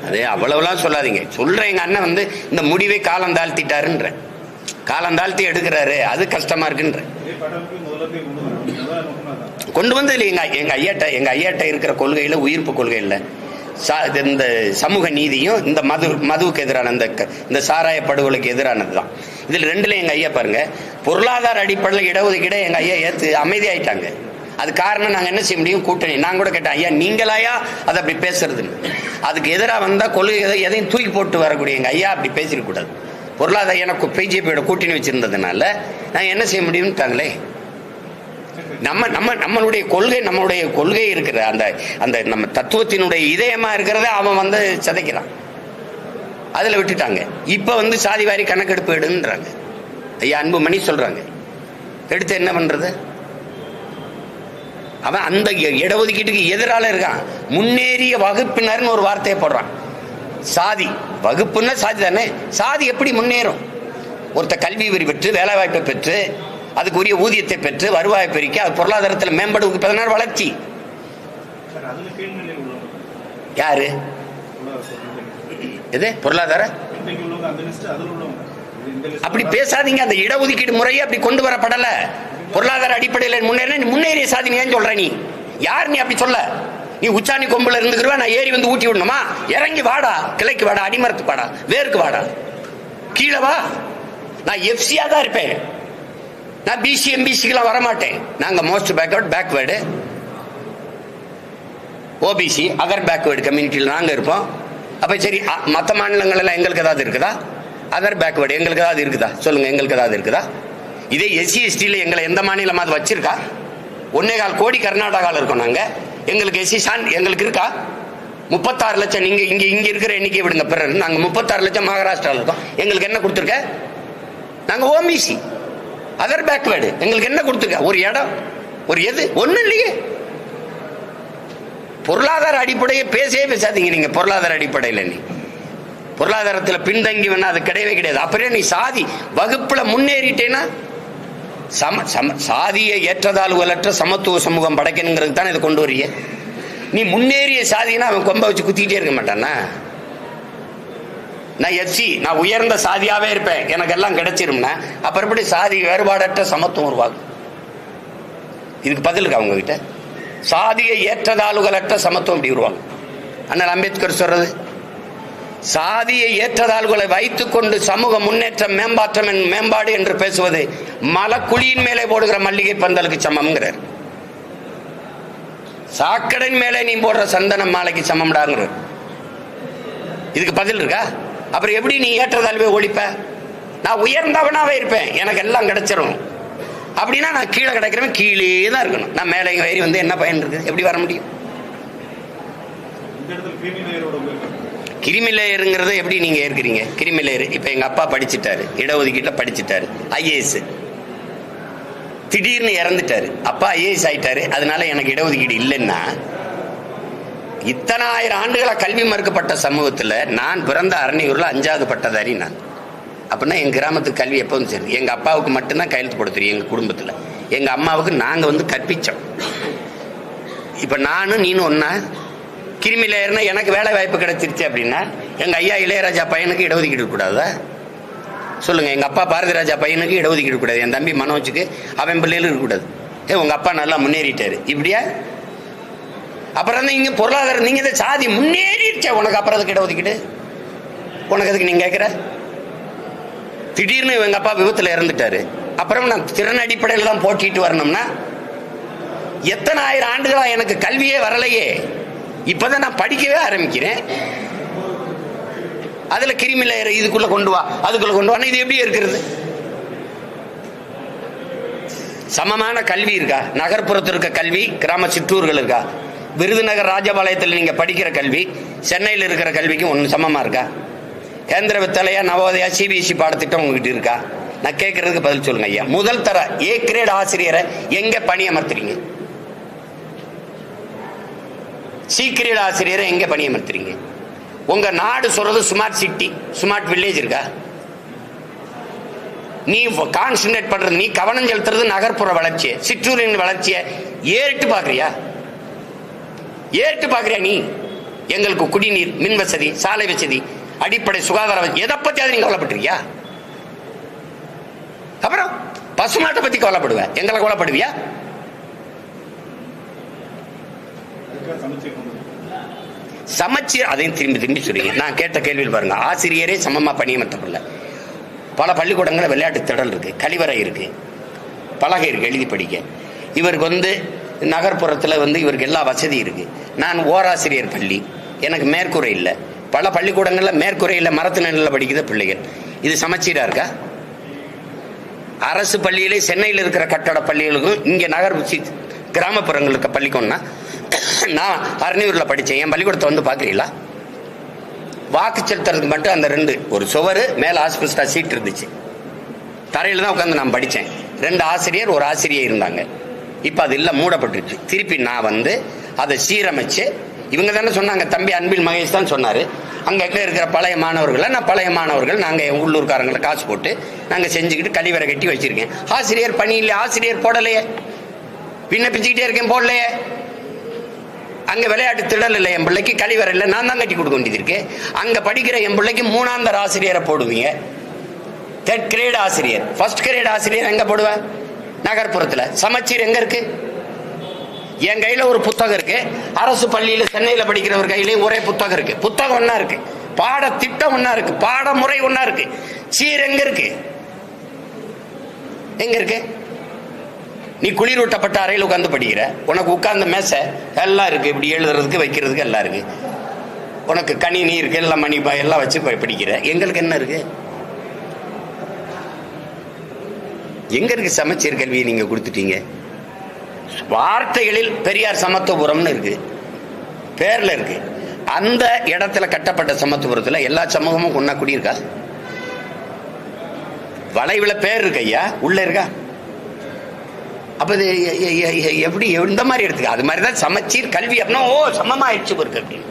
அதே அவ்வளவுலாம் சொல்லாதீங்க. சொல்றேன், எங்க அண்ணன் வந்து இந்த முடிவை காலம் தாழ்த்திட்டாருன்ற, காலம் தாழ்த்தி எடுக்கிறாரு, அது கஷ்டமா இருக்குன்ற. கொண்டு வந்து எங்க ஐயாட்ட இருக்கிற கொள்கையில, உயிர்ப்பு கொள்கையில இந்த சமூக நீதியும் இந்த மதுவுக்கு எதிரான இந்த சாராய படுகொலைக்கு எதிரானதுதான். இதுல 2ல எங்க ஐயா பாருங்க, பொருளாதார அடிப்படையில் இடஒதுக்கீட எங்க ஐயா ஏத்து அமைதியாயிட்டாங்க. அது காரணம் நாங்க என்ன செய்ய முடியும், கூட்டணி. நான் கூட கேட்டேன், ஐயா நீங்களாயா அதை அப்படி பேசுறதுன்னு. அதுக்கு எதிராக வந்தா கொள்கை எதையும் தூக்கி போட்டு வரக்கூடிய எங்க ஐயா அப்படி பேசிருக்க கூடாது. பொருளாதார எனக்கு பிஜேபியோட கூட்டணி வச்சிருந்ததுனால நான் என்ன செய்ய முடியும்ட்டாங்களே. நம்மளுடைய கொள்கை இருக்கிற அந்த நம்ம தத்துவத்தினுடைய இதயமா இருக்கிறத அவன் வந்து சதைக்கிறான், அதுல விட்டுட்டாங்க. இப்ப வந்து சாதிவாரி கணக்கெடுப்பு எடுன்றாங்க. ஐயா அன்புமணி சொல்றாங்க, எடுத்து என்ன பண்றது? அவன் அந்த இடஒதுக்கீட்டுக்கு எதிரால இருக்கான். முன்னேறிய வகுப்பினர்னு ஒரு வார்த்தையை போடுறான். சாதி வகுப்புன்னா சாதி தானே, சாதி எப்படி முன்னேறும்? ஒருத்த கல்வி விரி பெற்று வேலை வாய்ப்பை பெற்று அதுக்குரிய ஊதியத்தை பெற்று வருவாயை பெருக்கி அது பொருளாதாரத்தில் மேம்படுவதற்கு 16 வளர்ச்சி. யாரு எது பொருளாதார அப்படி பேசாதீங்க. அந்த இடஒதுக்கீடு முறையை அப்படி கொண்டு வரப்படல. பொருளாதார அடிப்படையில் முன்னேறிய சாதி ஏன் சொல்ற? நீ யார்? நீ அப்படி சொல்ல? நீ உச்சாணி கொம்புல இருந்துக்கிறவா, நான் ஏறி வந்து ஊட்டி விடணுமா? இறங்கி வாடா, கிளைக்கு வாடா, அடிமரத்து வாடா, வேருக்கு வாடா, கீழே வா. நான் எஃப்சியா தான் இருப்பேன். நான் பிசி எம்பிசிக்கெல்லாம் வரமாட்டேன். நாங்க most backward OBC other backward கம்யூனிட்டியில் நாங்க இருப்போம். அப்ப சரி, மற்ற மாநிலங்கள் எல்லாம் எங்களுக்கு ஏதாவது இருக்குதா? அதர் பேக்வேர்டு எங்களுக்கு ஏதாவது இருக்குதா? சொல்லுங்க, எங்களுக்கு ஏதாவது இருக்குதா? இதே எஸ்சி எஸ்டியில் எங்களை எந்த மாநிலமாவது வச்சிருக்கா? 1.25 கோடி கர்நாடகாவில் இருக்கோம் நாங்க. எங்களுக்கு எஸ்சி எங்களுக்கு இருக்கா? 36 லட்சம். நீங்க இங்க இருக்கிற எண்ணிக்கை விடுங்க, பிறகு நாங்க 36 லட்சம் மகாராஷ்டிராவில் இருக்கோம். எங்களுக்கு என்ன கொடுத்துருக்க? நாங்க ஓபிசி அதர் பேக்வேர்டு. எங்களுக்கு என்ன கொடுத்துருக்க? ஒரு இடம், ஒரு எது? ஒண்ணு இல்லையே. பொருளாதார அடிப்படையை பேசவே பேசாதீங்க நீங்க. பொருளாதார அடிப்படையில் நீ பொருளாதாரத்தில் பின்தங்கி வேணா அது கிடையவே கிடையாது. அப்புறம் நீ சாதி வகுப்புல முன்னேறிட்டேன்னா சாதியை ஏற்றதாழ்வுகளற்ற சமத்துவ சமூகம் படைக்கணுங்கிறது தானே இதை கொண்டு வரிய. நீ முன்னேறிய சாதினா அவன் கொம்ப வச்சு குத்திக்கிட்டே இருக்க மாட்டானா? நான் எஸ்சி, நான் உயர்ந்த சாதியாவே இருப்பேன், எனக்கு எல்லாம் கிடைச்சிரும்னா அப்புறம் எப்படி சாதி வேறுபாடற்ற சமத்துவம் உருவாகும்? இதுக்கு பதில் இருக்கா உங்ககிட்ட? சாதியை ஏற்றதாழ்வுகளற்ற சமத்துவம் இப்படி உருவாகும். அண்ணல் அம்பேத்கர் சொல்றது, சாதியை ஏற்றதாழ்வுகளை வைத்துக் கொண்டு சமூக முன்னேற்றம் மேம்பாடு என்று பேசுவது மலக்குழியின் மேலே போடுகிற மல்லிகை பந்தலுக்கு சமம்ங்கிறார். சாக்கடையின் மேலே நீ போடுற சந்தன மாலைக்கு சமம்டாங்கிறார். இதுக்கு பதில் இருக்கா? அப்புறம் எப்படி நீ ஏற்றதாழ்வை ஒழிப்ப? நான் உயர்ந்தவனாவே இருப்பேன், எனக்கு எல்லாம் கிடைச்சிரும் அப்படின்னா நான் கீழே கிடைக்கிறவன் கீழே தான் இருக்கணும். நான் மேலே ஏறி வந்து என்ன பயன் இருக்குது? எப்படி வர முடியும்? கிரிமி லேயருங்கிறத எப்படி நீங்க ஏற்கிறீங்க? கிரிமி லேயர் இப்ப எங்க அப்பா படிச்சுட்டாரு, இடஒதுக்கீட்டுல படிச்சுட்டாரு, ஐஏஎஸ். திடீர்னு இறந்துட்டாரு, அப்பா ஐஏஎஸ் ஆயிட்டாரு, அதனால எனக்கு இடஒதுக்கீடு இல்லைன்னா, இத்தனை ஆயிரம் ஆண்டுகளா கல்வி மறுக்கப்பட்ட சமூகத்துல நான் பிறந்த அரணியூர்ல 5வது பட்டதாரி நான். அப்படின்னா எங்க கிராமத்துக்கு கல்வி எப்பவும் சரி, எங்க அப்பாவுக்கு மட்டும்தான் கையெழுத்து போட தெரியும். எங்க குடும்பத்துல எங்க அம்மாவுக்கு நாங்க வந்து கற்பிச்சோம். இப்ப நானும் நீனும் ஒன்னா கிருமி லேயர்னா எனக்கு வேலை வாய்ப்பு கிடைச்சிருச்சு அப்படின்னா எங்க ஐயா இளையராஜா பையனுக்கு இடஒதுக்கீடு கூடாதா? சொல்லுங்க. எங்க அப்பா பாரதி ராஜா பையனுக்கு இடஒதுக்கீடு கூடாது, என் தம்பி மனோஜுக்கு அவன் பிள்ளைகளும் இருக்கக்கூடாது. உங்க அப்பா நல்லா முன்னேறிட்டாரு இப்படியா? அப்புறம் இங்க பொருளாதாரம் நீங்க இதை சாதி முன்னேறிடுச்ச உனக்கு அப்புறம் அதுக்கு இடஒதுக்கீடு உனக்கு அதுக்கு நீங்க கேட்கிற? திடீர்னு எங்க அப்பா விபத்துல இறந்துட்டாரு, அப்புறம் நான் திறன் அடிப்படையில் தான் போட்டிட்டு வரணும்னா எத்தனை ஆயிரம் ஆண்டுகளா எனக்கு கல்வியே வரலையே, இப்பதான் நான் படிக்கவே ஆரம்பிக்கிறேன். அதுல கிருமி லேயர் இதுக்குள்ள கொண்டு வா அதுக்குள்ள கொண்டு வா, இது எப்படி இருக்கிறது? சமமான கல்வி இருக்கா? நகர்ப்புறத்தில் இருக்க கல்வி, கிராம சிற்றூர்கள் இருக்கா? விருதுநகர் ராஜபாளையத்தில் நீங்க படிக்கிற கல்வி சென்னையில் இருக்கிற கல்விக்கும் ஒன்று சமமா இருக்கா? கேந்திர வித்தலையா, நவோதயா, சிபிஎஸ்சி பாடத்திட்டம் உங்ககிட்ட இருக்கா? நான் கேட்கறதுக்கு பதில் சொல்லுங்க ஐயா. முதல் தர ஏ கிரேட் ஆசிரியரை எங்க பணியமர்த்துறீங்க? சி கிரேட் ஆசிரியரை எங்க பணியமர்த்துறீங்க? உங்க நாடு சொல்றது ஸ்மார்ட் சிட்டி, ஸ்மார்ட் வில்லேஜ் இருக்கா? நீ கான்சன்ட்ரேட் பண்றது, நீ கவனம் செலுத்துறது நகர்ப்புற வளர்ச்சியை, சிற்றூரின் வளர்ச்சியை ஏறிட்டு பாக்குறியா? ஏறிட்டு பாக்குறியா? நீ எங்களுக்கு குடிநீர், மின் வசதி, சாலை வசதி, அடிப்படை சுகாதார வசதி, எதை பத்தியாவது நீங்க கவலைப்பட்டிருக்கியா? அப்புறம் பசுமாட்டை பத்தி கவலைப்படுவேன், எங்களை கவலைப்படுவியா? சமச்சீர் அதையும் திரும்பி திரும்பி சொல்றீங்க. நான் கேட்ட கேள்வியில் பாருங்க, ஆசிரியரே சமமா பணியமர்த்தப்படல. பல பள்ளிக்கூடங்களில் விளையாட்டு திடல் இருக்கு, கழிவறை இருக்கு, பலகை இருக்கு எழுதி படிக்க. இவருக்கு நகர்ப்புறத்தில் இவருக்கு எல்லா வசதி இருக்கு. நான் ஓராசிரியர் பள்ளி, எனக்கு மேற்கூரை இல்லை. பல பள்ளிக்கூடங்களில் மேற்கூரை இல்லை, மரத்து நிழலில் படிக்கிற பிள்ளைகள். இது சமச்சீரா இருக்கா? அரசு பள்ளியிலே சென்னையில் இருக்கிற கட்டட பள்ளிகளுக்கும் இங்கே நகர் கிராமப்புறங்கள் இருக்க பள்ளிக்கூடம்னா, நான் அரணியூரில் படித்தேன், என் பள்ளிக்கூடத்தை பார்க்குறீங்களா? வாக்கு செலுத்துறதுக்கு மட்டும் அந்த 2 ஒரு சுவரு மேலே ஆஸ்பெஸ்டா சீட் இருந்துச்சு, தரையில் தான் உட்காந்து நான் படித்தேன். 2 ஆசிரியர் ஒரு ஆசிரியை இருந்தாங்க. இப்போ அது இல்லை, மூடப்பட்டுருச்சு. திருப்பி நான் அதை சீரமைச்சு, இவங்க தானே சொன்னாங்க, தம்பி அன்பில் மகேஷ் தான் சொன்னார், அங்கே இருக்கிற பழைய மாணவர்களை நான் பழைய மாணவர்கள் நாங்கள் உள்ளூர்காரங்களை காசு போட்டு நாங்கள் செஞ்சுக்கிட்டு கழிவறை கட்டி வச்சிருக்கேன். ஆசிரியர் பணி இல்லை, ஆசிரியர் போடலையே, விண்ணப்பிச்சுக்கிட்டே இருக்கேன், போடலையே. அங்கே விளையாட்டு திடல் இல்லை, என் பிள்ளைக்கு கழிவறை இல்லை, நான் தான் கட்டி கொடுக்க வேண்டியது இருக்கு. அங்கே படிக்கிற என் பிள்ளைக்கு 3ஆம் ஆசிரியரை போடுவீங்க, 3rd கிரேட் ஆசிரியர், 1st கிரேட் ஆசிரியர் எங்கே போடுவேன்? நகர்ப்புறத்தில். சமச்சீர் எங்கே இருக்கு? என் கையில் ஒரு புத்தகம் இருக்கு, அரசு பள்ளியில் சென்னையில் படிக்கிறவர் கையிலையும் ஒரே புத்தகம் இருக்கு. புத்தகம் ஒன்னா இருக்கு, பாடத்திட்டம் ஒன்னா இருக்கு, பாடமுறை ஒன்னா இருக்கு. சீர் எங்க இருக்கு? எங்க இருக்கு? நீ குளிரூட்டப்பட்ட அறையில் உட்காந்து படிக்கிற, உனக்கு உட்கார்ந்த மேசை எல்லாம் இருக்கு, இப்படி எழுதுறதுக்கு வைக்கிறதுக்கு எல்லாம் இருக்கு, உனக்கு கணினி இருக்கு, எல்லாம் மணி எல்லாம் வச்சு படிக்கிற. எங்களுக்கு என்ன இருக்கு? எங்க இருக்கு சமச்சீர் கல்வியை நீங்க கொடுத்துட்டீங்க? வார்த்தைகளில் பெரியார் சமத்துவபுரம்னு இருக்கு, பேர்ல இருக்கு. அந்த இடத்துல கட்டப்பட்ட சமத்துவபுரத்துல எல்லா சமூகமும் ஒன்னா குடியிருக்கா? வளைவுல பேர் இருக்கு ஐயா, உள்ள இருக்கா? அப்ப எப்படி எந்த மாதிரி எடுத்துக்க? அது மாதிரிதான் சமச்சீர் கல்வி அப்படின்னா சமமா ஆயிடுச்சு இருக்கு அப்படின்னு.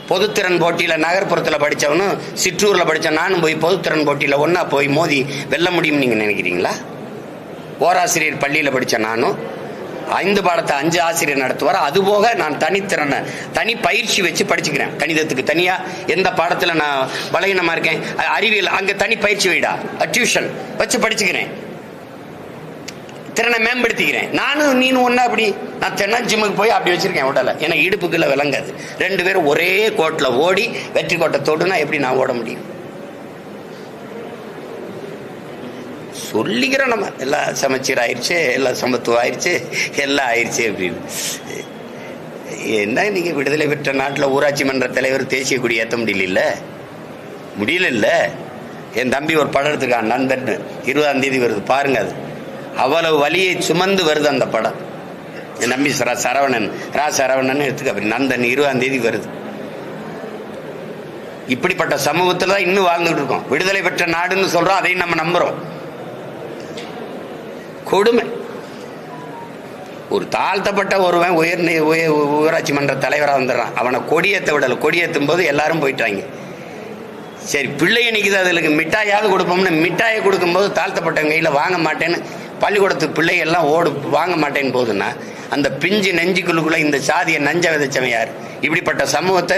பொதுத்திறன் போட்டியில நகர்ப்புறத்துல படிச்சவனும் சிற்றூர்ல படிச்ச நானும் போய் பொதுத்திறன் போட்டியில ஒன்னா போய் மோதி வெல்ல முடியும் நீங்க நினைக்கிறீங்களா? ஓராசிரியர் பள்ளியில படிச்ச நானும் 5 பாடத்தை 5 ஆசிரியர் நடத்துவார். அதுபோக நான் தனி பயிற்சி வச்சு படிச்சுக்கிறேன். கணிதத்துக்கு தனியா, எந்த பாடத்துல நான் பலகீனமா இருக்கேன், அறிவியல் அங்க தனி பயிற்சி வைடா, டியூஷன் வச்சு படிச்சுக்கிறேன், திறனை மேம்படுத்திக்கிறேன். நானும் நீனும் ஒன்னா அப்படி. நான் தென்ன ஜிம்முக்கு போய் அப்படி வச்சிருக்கேன் உடலை, ஏன்னா இடுப்புக்குள்ள விளங்காது. 2 பேரும் ஒரே கோட்டில் ஓடி வெற்றி கோட்டை தொடுனா எப்படி நான் ஓட முடியும்? சொல்லிக்கிறோம் நம்ம, எல்லாம் சமச்சீர் ஆயிடுச்சு, எல்லாம் சமத்துவம் ஆயிடுச்சு, எல்லாம் ஆயிடுச்சு அப்படின்னு. என்ன நீங்க விடுதலை பெற்ற நாட்டில் ஊராட்சி மன்ற தலைவர் தேசிய கொடி ஏற்ற முடியல. என் தம்பி ஒரு படம் எடுத்துக்கான், நண்பன், 20ஆம் தேதி வருது பாருங்க. அது அவ்வளவு வலியை சுமந்து வருது அந்த படம். என் தம்பி சரவணன் எடுத்துக்க, அப்படி நந்தன் 20ஆம் தேதி வருது. இப்படிப்பட்ட சமூகத்துல தான் இன்னும் வாழ்ந்துட்டு இருக்கோம். விடுதலை பெற்ற நாடுன்னு சொல்றோம், அதையும் நம்ம நம்புறோம். கொடுமை. ஒரு தாழ்த்தப்பட்ட ஒருவன் ஊராட்சி மன்ற தலைவராக வந்துடுறான், அவனை கொடியேற்ற விடலை. கொடியேற்றும் போது எல்லாரும் போயிட்டாங்க. சரி, பிள்ளைய நிற்குது, அதுக்கு மிட்டாயாவது கொடுப்போம்னு மிட்டாயை கொடுக்கும்போது தாழ்த்தப்பட்டவங்க கையில் வாங்க மாட்டேன்னு பள்ளிக்கூடத்துக்கு பிள்ளைகள்லாம் வாங்க மாட்டேன்னு போகுதுன்னா, அந்த பிஞ்சு நெஞ்சுக்குள்ளுக்குள்ள இந்த சாதியை நஞ்ச விதைச்சவன் யார்? இப்படிப்பட்ட சமூகத்தை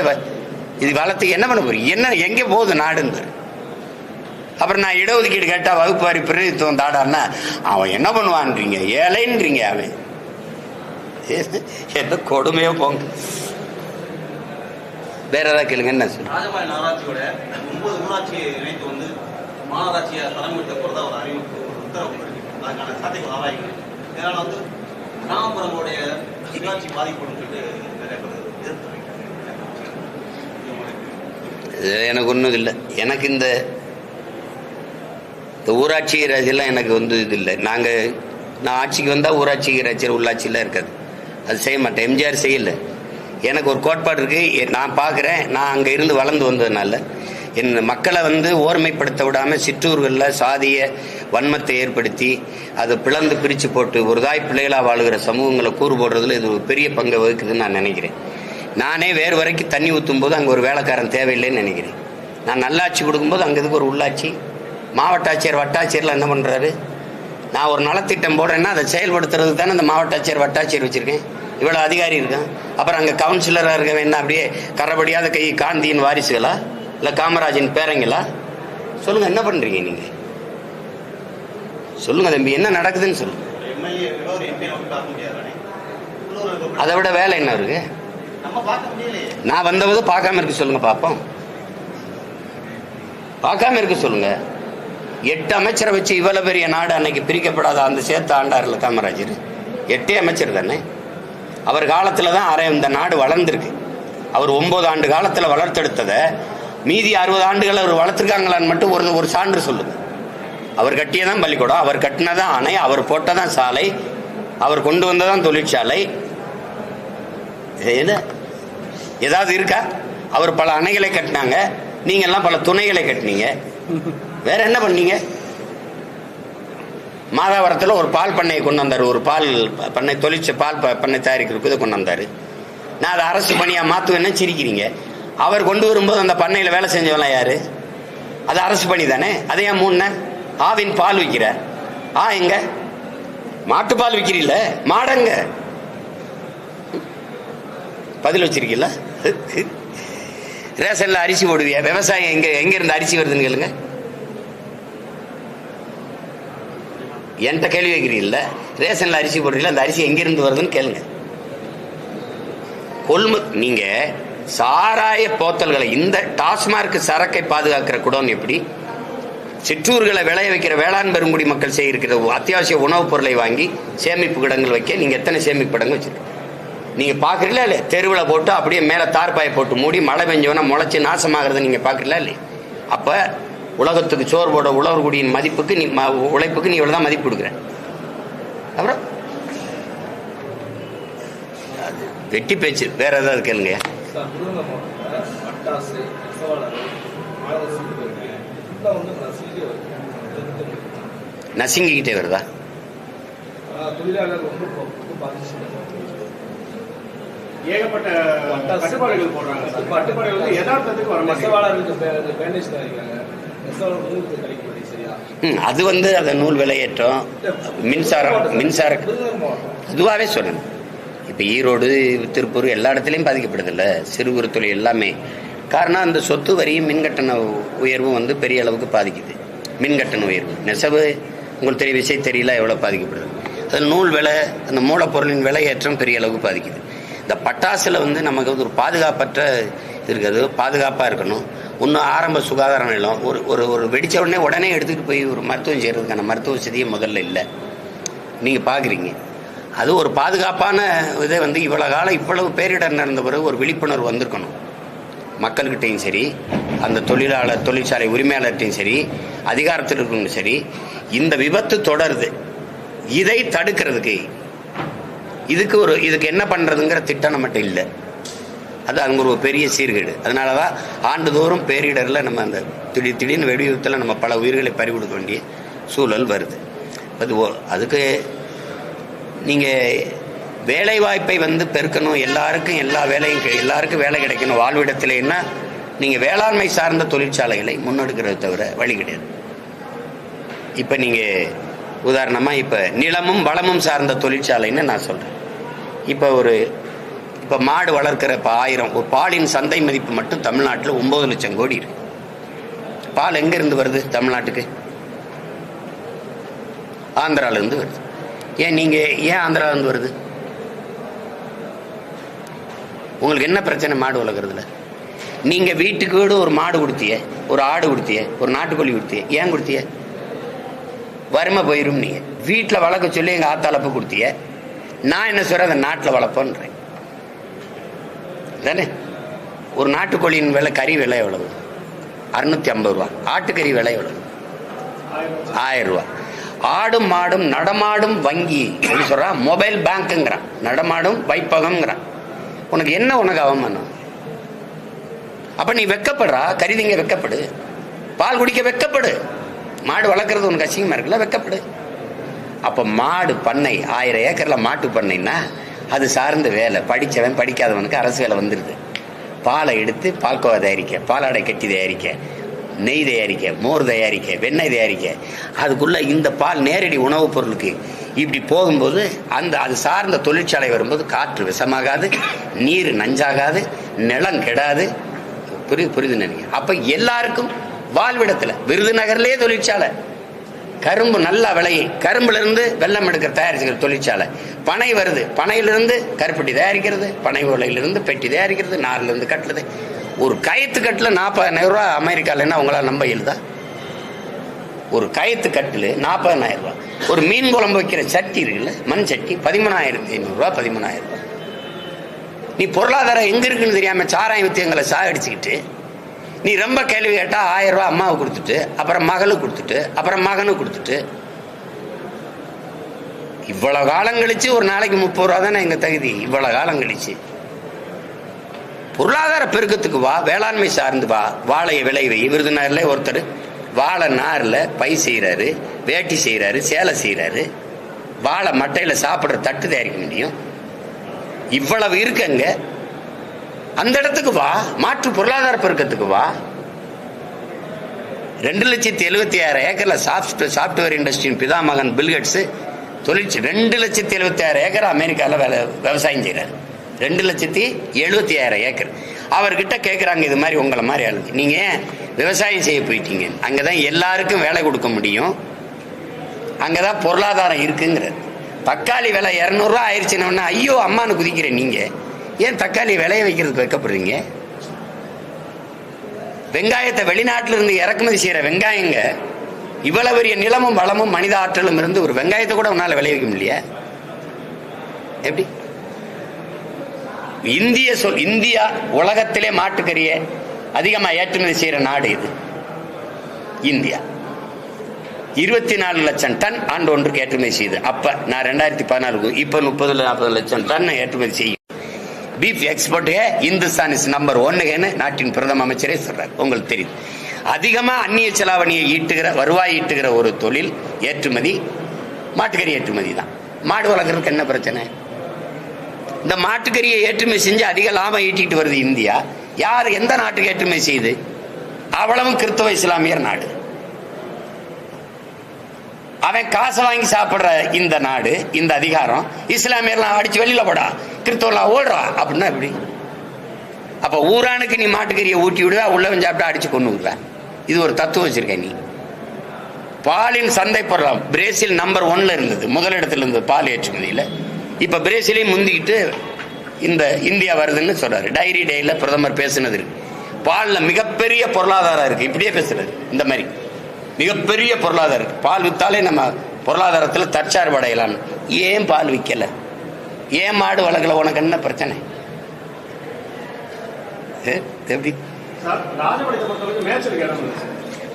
இது வளர்த்து என்ன பண்ண போறீங்க? என்ன எங்கே போகுது நாடுன்னு? அப்புறம் நான் இடஒதுக்கீடு கேட்டா வகுப்பாரி பிரதித்துவம் தாடான்னா அவன் என்ன பண்ணுவான்றீங்க? ஏழைன்றீங்க. அவன் என்ன கொடுமையோ போங்க. வேற ஏதாவது கேளுங்க. என்ன சொல்லு? ராஜபாளையம் நகராட்சியோட 9 ஊராட்சி இணைத்து வந்து மாநகராட்சியை தலைமையிட்ட போறதா ஒரு அறிவிப்பு, ஒரு உத்தரவு இருக்கு. அதுக்கான சாத்தியம் ஆராய்ங்க. இதனால வந்து கிராமப்புறங்களுடைய உள்ளாட்சி பாதிப்புன்னு சொல்லிட்டு நிறைய பேர் எதிர்த்து எனக்கு ஒன்றும் இல்லை. எனக்கு இந்த ஊராட்சி ராஜெல்லாம் எனக்கு வந்து இது இல்லை. நான் ஆட்சிக்கு வந்தால் ஊராட்சி ராஜ்யம் உள்ளாட்சியில் இருக்காது, அது செய்ய மாட்டேன். எம்ஜிஆர் செய்யலை. எனக்கு ஒரு கோட்பாடு இருக்குது, நான் பார்க்குறேன். நான் அங்கே இருந்து வளர்ந்து வந்ததுனால என் மக்களை வந்து ஓர்மைப்படுத்த விடாமல் சிற்றூர்களில் சாதிய வன்மத்தை ஏற்படுத்தி அதை பிரித்து போட்டு ஒரு தாய் பிள்ளைகளாக வாழுகிற சமூகங்களை கூறு போடுறதுல இது ஒரு பெரிய பங்கை வகுக்குதுன்னு நான் நினைக்கிறேன். நானே வேறு வரைக்கும் தண்ணி ஊற்றும் போது அங்கே ஒரு வேலைக்காரன் தேவையில்லைன்னு நினைக்கிறேன். நான் நல்லாட்சி கொடுக்கும்போது அங்கே இதுக்கு ஒரு உள்ளாட்சி, மாவட்ட ஆட்சியர் வட்டாட்சியர்லாம் என்ன பண்ணுறாரு? நான் ஒரு நலத்திட்டம் போடுறேன்னா அதை செயல்படுத்துறதுக்கு தானே அந்த மாவட்ட ஆட்சியர் வட்டாட்சியர் வச்சுருக்கேன். இவ்வளோ அதிகாரி இருக்கான். அப்புறம் அங்கே கவுன்சிலராக இருக்க என்ன அப்படியே கரபடியாத கை காந்தியின் வாரிசுகளா இல்லை காமராஜின் பேரங்களா? சொல்லுங்கள், என்ன பண்ணுறீங்க நீங்கள்? சொல்லுங்கள் தம்பி, என்ன நடக்குதுன்னு சொல்லுங்க. அதை விட வேலை என்ன இருக்கு? நான் வந்தவது பார்க்காம இருக்க சொல்லுங்க பார்ப்போம். பார்க்காம இருக்க சொல்லுங்க. 8 அமைச்சரை வச்சு இவ்வளவு பெரிய நாடு அன்னைக்கு பிரிக்கப்படாத அந்த சேர்த்து ஆண்டார்ல காமராஜர். 8 அமைச்சர் தானே. அவர் காலத்துல தான் இந்த நாடு வளர்ந்துருக்கு. அவர் 9 ஆண்டு காலத்துல வளர்த்தெடுத்ததை மீதி 60 ஆண்டுகள் அவர் வளர்த்துருக்காங்களான்னு மட்டும் ஒரு சான்று சொல்லுங்க. அவர் கட்டியதான் பள்ளிக்கூடம், அவர் கட்டினதான் அணை, அவர் போட்டதான் சாலை, அவர் கொண்டு வந்ததான் தொழிற்சாலை. ஏதாவது இருக்கா? அவர் பல அணைகளை கட்டினாங்க, நீங்க எல்லாம் பல துணைகளை கட்டினீங்க. வேற என்ன பண்ணீங்க? மாதாவரத்தில் ஒரு பால் பண்ணையை கொண்டு வந்தார், ஒரு பால் பண்ணை பால் பண்ணை தயாரிக்கிறதுக்கு இதை கொண்டு வந்தார். நான் அதை அரசு பணியாக மாற்றுவேன்னா சிரிக்கிறீங்க. அவர் கொண்டு வரும்போது அந்த பண்ணையில் வேலை செஞ்சவெல்லாம் யாரு? அது அரசு பணி தானே. அதை ஏன் மூணு ஆவின் பால் விற்கிற? எங்க மாட்டுப்பால் விற்கிறீல்ல, மாடங்க பதில் வச்சிருக்கீல்ல? ரேஷன்ல அரிசி போடுவியா? விவசாயம் எங்க இருந்து அரிசி வருதுன்னு கேளுங்க. என்கிட்ட கேள்வி வைக்கிறீங்கல்ல, ரேஷன்ல அரிசி போடுறீங்களா, அந்த அரிசி எங்க இருந்து வருதுன்னு கேளுங்க. நீங்க சாராய போத்தல்களை, இந்த டாஸ்மார்க் சரக்கை பாதுகாக்கிற குடோன் எப்படி, சிற்றூர்களை விளைய வைக்கிற வேளாண் பெருங்குடி மக்கள் செய்கிற அத்தியாவசிய உணவுப் பொருளை வாங்கி சேமிப்பு கிடங்கள் வைக்க நீங்கள் எத்தனை சேமிப்பு கிடங்கு வச்சுருக்கீங்க? நீங்கள் பார்க்குறீங்களா இல்லை? தெருவில் போட்டு அப்படியே மேலே தார்பாயை போட்டு மூடி மழை பெஞ்சவனா முளைச்சி நாசமாகிறத நீங்கள் பார்க்குறீங்களா இல்லை? அப்போ உலகத்துக்கு சோறு போட உழவர்குடியின் மதிப்புக்கு நீ உழைப்புக்கு நீ இவ்வளோ தான் மதிப்பு கொடுக்குற. அப்புறம் அது வெட்டி பேச்சு. வேற ஏதாவது கேளுங்க. நசுங்கிக்கிட்டே வருதா? ஏகப்பட்ட கட்டுப்பாடுகள் போடுறாங்க. கட்டுப்பாடுகள் வந்து யதார்த்தத்துக்கு வர பேண்டேஜ் தயாரிக்கிறாங்க. அது வந்து அந்த நூல் விலையேற்றம், மின்சாரம் அதுவாகவே சொல்லணும். இப்போ ஈரோடு, திருப்பூர் எல்லா இடத்துலையும் பாதிக்கப்படுதில்ல சிறு குறு தொழில் எல்லாமே. காரணம் அந்த சொத்து வரியும் மின்கட்டண உயர்வும் வந்து பெரிய அளவுக்கு பாதிக்குது. மின்கட்டண உயர்வு நெசவு உங்களுக்கு தெரிய விஷயம் தெரியல எவ்வளோ பாதிக்கப்படுது. அது நூல் விலை, அந்த மூலப்பொருளின் விலையேற்றம் பெரிய அளவுக்கு பாதிக்குது. இந்த பட்டாசில் வந்து நமக்கு வந்து ஒரு பாதுகாப்பற்ற இருக்கிறது, பாதுகாப்பாக இருக்கணும். இன்னும் ஆரம்ப சுகாதார நிலம் ஒரு ஒரு ஒரு வெடித்த உடனே எடுத்துகிட்டு போய் ஒரு மருத்துவம் செய்கிறதுக்கான மருத்துவ வசதியே முதல்ல இல்லை. நீங்கள் பார்க்குறீங்க. அது ஒரு பாதுகாப்பான இதை வந்து இவ்வளோ காலம் இவ்வளவு பேரிடர் நடந்த பிறகு ஒரு விழிப்புணர்வு வந்திருக்கணும். மக்கள்கிட்டையும் சரி, அந்த தொழிற்சாலை உரிமையாளர்கிட்டையும் சரி, அதிகாரத்தில் இருக்கணும் சரி. இந்த விபத்து தொடருது, இதை தடுக்கிறதுக்கு இதுக்கு என்ன பண்ணுறதுங்கிற திட்டம் நம்மகிட்ட இல்லை. அது அங்கே ஒரு பெரிய சீர்கேடு. அதனால தான் ஆண்டுதோறும் பேரிடரில் நம்ம அந்த திடீர்னு வெடி விபத்தில் நம்ம பல உயிர்களை பறிகொடுக்க வேண்டிய சூழல் வருது. அதுக்கு நீங்கள் வேலை வாய்ப்பை வந்து பெருக்கணும், எல்லாருக்கும் எல்லாருக்கும் வேலை கிடைக்கணும் வாழ்விடத்திலேன்னா நீங்கள் வேளாண்மை சார்ந்த தொழிற்சாலைகளை முன்னெடுக்கிறத தவிர வழி கிடையாது. இப்போ நீங்கள் உதாரணமாக இப்போ நிலமும் வளமும் சார்ந்த தொழிற்சாலைன்னு நான் சொல்கிறேன். இப்போ மாடு வளர்க்குற இப்போ 1000 ஒரு பாலின் சந்தை மதிப்பு மட்டும் தமிழ்நாட்டில் 9 லட்சம் கோடி இருக்கு. பால் எங்கேருந்து வருது தமிழ்நாட்டுக்கு? ஆந்திராவிலேருந்து வருது. ஏன் ஆந்திராவிலேருந்து வருது? உங்களுக்கு என்ன பிரச்சனை மாடு வளர்க்குறதுல? நீங்கள் வீட்டுக்கு வீடு ஒரு மாடு கொடுத்திய, ஒரு ஆடு கொடுத்திய, ஒரு நாட்டுக்கோழி கொடுத்திய. ஏன் கொடுத்திய? வறுமை போயிடும். நீங்கள் வீட்டில் வளர்க்க சொல்லி எங்கள் ஆத்தாளப்பு கொடுத்திய. நான் என்ன சொல்கிறேன், அதை நாட்டில் வளர்ப்போன்றேன் தானே. ஒரு நாட்டுக்கோழியின் விலை, கறி விலை எவ்வளவு? 650 ரூபா. ஆட்டுக்கறி விலை எவ்வளவு? 1000 ரூபா. ஆடும் மாடும் நடமாடும் வங்கி அப்படின்னு சொல்கிறான். மொபைல் பேங்க்குங்கிறான், நடமாடும் வைப்பகம்ங்கிறான். உனக்கு அவமானம். அப்போ நீ வெக்கப்படுறா, கறிதிங்க வெக்கப்படு, பால் குடிக்க வெக்கப்படு. மாடு வளர்க்குறது உனக்கு அசிங்கமாக இருக்குல்ல, வெக்கப்படு. அப்போ மாடு பண்ணை 1000 ஏக்கரில் மாட்டு பண்ணைன்னா அது சார்ந்த வேலை. படித்தவன் படிக்காதவனுக்கு அரசு வேலை வந்துடுது. பாலை எடுத்து பால்கோவா தயாரிக்க, பாலாடை கட்டி தயாரிக்க, நெய் தயாரிக்க, மோர் தயாரிக்க, வெண்ணெய் தயாரிக்க. அதுக்குள்ளே இந்த பால் நேரடி உணவுப் பொருளுக்கு இப்படி போகும்போது அது சார்ந்த தொழிற்சாலை வரும்போது காற்று விஷமாகாது, நீர் நஞ்சாகாது, நிலம் கெடாது. புரியுது நினைக்கிறேன். அப்போ எல்லாருக்கும் வாழ்விடத்தில் விருதுநகர்லேயே தொழிற்சாலை, கரும்பு நல்லா விளையும், கரும்புலேருந்து வெள்ளம் எடுக்கிற தயாரிச்சுக்கிற தொழிற்சாலை. பனை வருது, பனையிலிருந்து கருப்பட்டி தயாரிக்கிறது, பனை ஓலையிலிருந்து பெட்டி தயாரிக்கிறது, நார்லேருந்து கட்டுறது. ஒரு கயிற்று கட்டில் 40,000 ரூபா அமெரிக்காலன்னா உங்களால் நம்ப இயலுதா? ஒரு கயிற்று கட்டில் 40,000 ரூபா. ஒரு மீன் குழம்பு வைக்கிற சட்டி இருக்குல்ல, மண் சட்டி, 13,500 ரூபா, 13,000 ரூபா. நீ பொருளாதாரம் எங்கே இருக்குன்னு தெரியாமல் சாராயம் வித்து எங்களை சாகடிச்சுக்கிட்டு நீ ரொம்ப கேள்வி கேட்டால் 1000 ரூபா அம்மாவுக்கு கொடுத்துட்டு, அப்புறம் மகளுக்கு கொடுத்துட்டு, அப்புறம் மகனுக்கு கொடுத்துட்டு, இவ்வளோ காலம் கழிச்சு ஒரு நாளைக்கு 30 ரூபா தானே எங்கள் தகுதி. இவ்வளோ காலம் கழிச்சு பொருளாதார பெருக்கத்துக்கு வா, வேளாண்மை சார்ந்து வா, வாழையை விளைவை. விருதுநகரில் ஒருத்தர் வாழை நாரில் பை செய்கிறாரு, வேட்டி செய்கிறாரு, சேலை செய்கிறாரு, வாழை மட்டையில் சாப்பிட்ற தட்டு தயாரிக்க முடியும். இவ்வளவு இருக்குங்க. அந்த இடத்துக்கு வா, மாற்று பொருளாதார பெருக்கத்துக்கு வா. 2,76,000 ஏக்கர்ல சாப்ட்வேர் இண்டஸ்ட்ரியின் பிதாமகன் பில்கேட்ஸ் 2,76,000 ஏக்கர் அமெரிக்காவில் விவசாயம் செய்கிறார். 2,76,000 ஏக்கர். அவர்கிட்ட கேட்குறாங்க, இது மாதிரி உங்களை மாதிரி ஆளுங்க, நீங்கள் விவசாயம் செய்ய போயிட்டீங்க, அங்கே தான் எல்லாருக்கும் வேலை கொடுக்க முடியும், அங்கே தான் பொருளாதாரம் இருக்குங்கிறது. தக்காளி விலை 200 ரூபா ஆயிடுச்சுன்னா ஐயோ அம்மானு குதிக்கிறேன். நீங்கள் ஏன் தக்காளி விளைய வைக்கிறதுக்கு வைக்கப்படுறீங்க? வெங்காயத்தை வெளிநாட்டிலிருந்து இறக்குமதி செய்கிற வெங்காயங்க இவ்வளவு பெரிய நிலமும் வளமும் மனித ஆற்றலும் இருந்து ஒரு வெங்காயத்தை கூட உன்னால விளைவிக்க முடியல. எப்படி? இந்தியா உலகத்திலே மாட்டுக்கறிய அதிகமா ஏற்றுமதி செய்யற நாடு இது. இந்தியா 24 லட்சம் டன் ஆண்டு ஒன்றுக்கு ஏற்றுமதி செய்யுது. அப்ப நான் 2014 இப்ப 30-40 லட்சம் டன் ஏற்றுமதி செய்யும். Beef export Hindustan is number 1 நாட்டின் பிரதம அமைச்சரே சொல்றாரு. உங்களுக்கு தெரியுது. அதிகமா அந்நிய செலாவணியை வருவாய் ஈட்டுகிற ஒரு தொழில் ஏற்றுமதி, மாட்டுக்கறி ஏற்றுமதி தான். மாடு வளர்க்கறதுக்கு என்ன பிரச்சனை? இந்த மாட்டுக்கறியை ஏற்றுமதி செஞ்சு அதிக லாபம் ஈட்டிட்டு வருது இந்தியா. யார் எந்த நாட்டுக்கு ஏற்றுமதி செய்யுது? அவ்வளவும் கிறிஸ்தவ இஸ்லாமியர் நாடு. அவன் காசை வாங்கி சாப்பிடுற இந்த நாடு, இந்த அதிகாரம் இஸ்லாமியர்லாம் அடிச்சு வெளியில போடா, கிறிஸ்தவெல்லாம் ஓடுறா அப்படின்னா எப்படி? அப்ப ஊரானுக்கு நீ மாட்டுக்கறியை ஊட்டி விடுவா, உள்ளவன் சாப்பிட்டா அடிச்சு கொண்டு விடுவேன். இது ஒரு தத்துவம் வச்சிருக்க நீ. பாலின் சந்தை பொருளாம் பிரேசில் நம்பர் 1 இருந்தது, முதலிடத்துல இருந்தது பால் ஏற்றுமதியில. இப்ப பிரேசிலையும் முந்திக்கிட்டு இந்த இந்தியா வருதுன்னு சொல்றாரு. டைரி டேல பிரதமர் பேசுனது இருக்கு. பால்ல மிகப்பெரிய பொருளாதாரம் இருக்கு. இப்படியே பேசுறது. இந்த மாதிரி மிகப்பெரிய பொருளாதாரம் இருக்கு. பால் வித்தாலே நம்ம பொருளாதாரத்துல தற்சார்பு அடையலாம். ஏன் பால் விற்கல? ஏன் மாடு வளர்க்கல? உனக்கு என்ன பிரச்சனை? எப்படி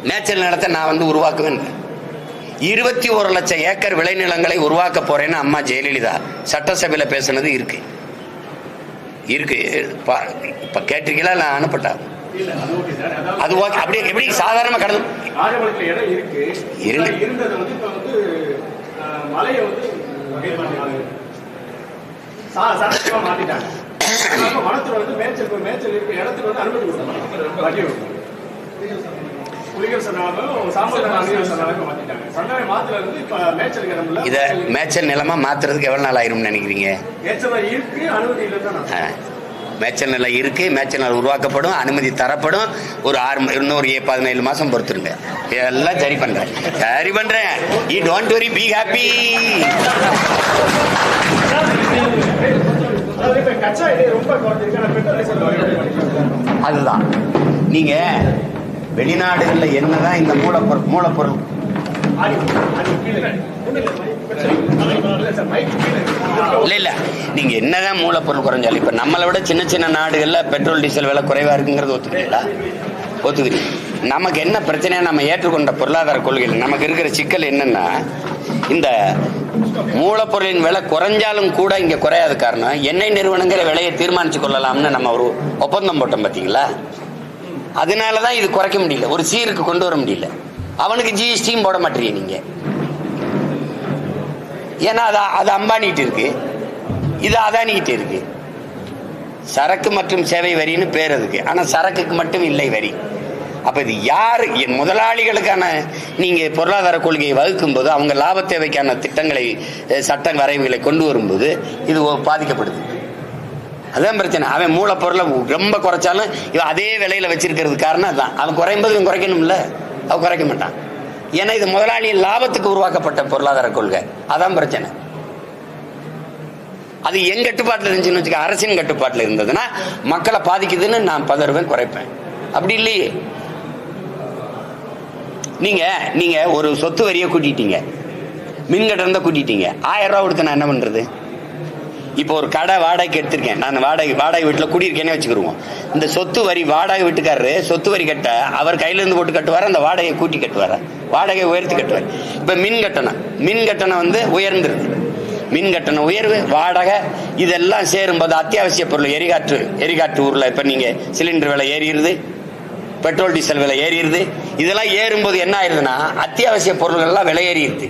மேய்ச்சல் நிலத்தை நான் உருவாக்குவேன். 21 லட்சம் ஏக்கர் விளைநிலங்களை உருவாக்க போறேன்னு அம்மா ஜெயலலிதா சட்டசபையில பேசுனது இருக்கு. இப்ப கேட்டிருக்கீங்களா? நான் அனுப்பட்டா அது அப்படியே எப்படி சாதாரணமா கடந்து இத மேய்ச்சல் நிலமா மாத்துறதுக்கு எவ்வளவு நாள் ஆயிரும் நினைக்கிறீங்க? மேய்ச்சல் நிலம் இருக்கு, மேய்ச்சல் நிலம் உருவாக்கப்படும், அனுமதி தரப்படும். ஒரு 17 மாசம் பொறுத்துருங்க. எல்லாம் சரி பண்றேன். You don't worry, be happy. அதுதான் நீங்க வெளிநாடுகள்ல என்னதான் இந்த மூலப்பொருள் இல்ல நீங்க என்னதான் மூலப்பொருள் குறைஞ்சாலும் இப்ப நம்மளை விட சின்ன சின்ன நாடுகள்ல பெட்ரோல் டீசல் விலை குறைவா இருக்குங்கிறது ஒத்துக்கிறீங்களா? ஒத்துக்கிறீங்க. நமக்கு என்ன பிரச்சனையா? நம்ம ஏற்றுக்கொண்ட பொருளாதார கொள்கையில் நமக்கு இருக்கிற சிக்கல் என்னன்னா, இந்த மூலப்பொருளின் விலை குறைஞ்சாலும் கூட இங்க குறையாத காரணம் எண்ணெய் நிறுவனங்கிற விலையை தீர்மானிச்சு கொள்ளலாம்னு நம்ம ஒரு ஒப்பந்தம் போட்டோம் பாத்தீங்களா? அதனாலதான் இது குறைக்க முடியல, ஒரு சீருக்கு கொண்டு வர முடியல. அவனுக்கு ஜிஎஸ்டியும் போட மாட்டீங்க நீங்க. ஏன்னா அது அம்பானிட்டு இருக்கு, இது அதானிக்கிட்டு இருக்கு. சரக்கு மற்றும் சேவை வரின்னு பேர் அதுக்கு. ஆனா சரக்குக்கு மட்டும் இல்லை வரி. அப்ப இது யாரு? முதலாளிகளுக்கான நீங்க பொருளாதார கொள்கையை வகுக்கும் போது, அவங்க லாப தேவைக்கான திட்டங்களை, சட்ட வரைவுகளை கொண்டு வரும்போது இது பாதிக்கப்படுது. அதுதான் பிரச்சனை. அவன் மூலப்பொருளை ரொம்ப குறைச்சாலும் இவன் அதே விலையில வச்சிருக்கிறது காரணம் அதுதான். அவன் குறையும்போது இவன் குறைக்கணும்ல, அவன் குறைக்க மாட்டான். ஏன்னா இது முதலாளியின் லாபத்துக்கு உருவாக்கப்பட்ட பொருளாதார கொள்கை. அதான் பிரச்சனை. அது என் கட்டுப்பாட்டில் இருந்துச்சுன்னு வச்சுக்க, அரசின் கட்டுப்பாட்டில் இருந்ததுன்னா மக்களை பாதிக்குதுன்னு நான் பதறுவேன், குறைப்பேன். அப்படி இல்லையே. நீங்க ஒரு சொத்து வரியை கூட்டிட்டீங்க, மின்கட்டணத்தை கூட்டிட்டீங்க, 1000 ரூபா கொடுத்து நான் என்ன பண்றது? இப்போ ஒரு கடை வாடகைக்கு எடுத்திருக்கேன், நான் வாடகை வீட்டில் குடியிருக்கேனே வச்சுக்கிருவோம். இந்த சொத்து வரி வாடகை வீட்டுக்காரரு சொத்து வரி கட்ட அவர் கையில இருந்து போட்டு கட்டுவார், அந்த வாடகையை கூட்டி கட்டுவார், வாடகை உயர்த்தி கட்டுவார். இப்ப மின் கட்டணம் உயர்ந்துருது. மின் கட்டணம் உயர்வு, வாடகை இதெல்லாம் சேரும்போது அத்தியாவசிய பொருள் எரிகாற்று ஊர்ல இப்ப நீங்க சிலிண்டர் விலை ஏறிடுது, பெட்ரோல் டீசல் விலை ஏறிடுது. இதெல்லாம் ஏறும்போது என்ன ஆயிருதுன்னா அத்தியாவசிய பொருள்கள் எல்லாம் விலை ஏறிடுது.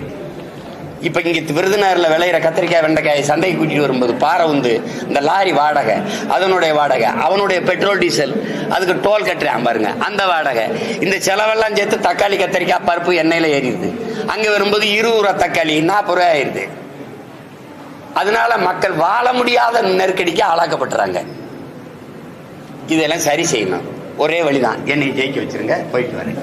இப்ப இங்க விருதுநகர்ல விளையிற கத்திரிக்காய் வெண்டைக்காய் சந்தைக்கு கூட்டிட்டு வரும்போது பாறை உந்து இந்த லாரி வாடகை, அதனுடைய வாடகை, அவனுடைய பெட்ரோல் டீசல், அதுக்கு டோல் கட்டுறான் பாருங்க, அந்த வாடகை, இந்த செலவெல்லாம் சேர்த்து தக்காளி கத்திரிக்காய் பருப்பு எண்ணெயில ஏறிடுது. அங்க வரும்போது 20 ரூபா தக்காளி 40 ரூபாய் ஆயிருது. அதனால மக்கள் வாழ முடியாத நெருக்கடிக்கு ஆளாக்கப்படுறாங்க. இதெல்லாம் சரி செய்யணும். ஒரே வழிதான், என்னை ஜெயிக்க வச்சிருங்க, போயிட்டு வரேன்.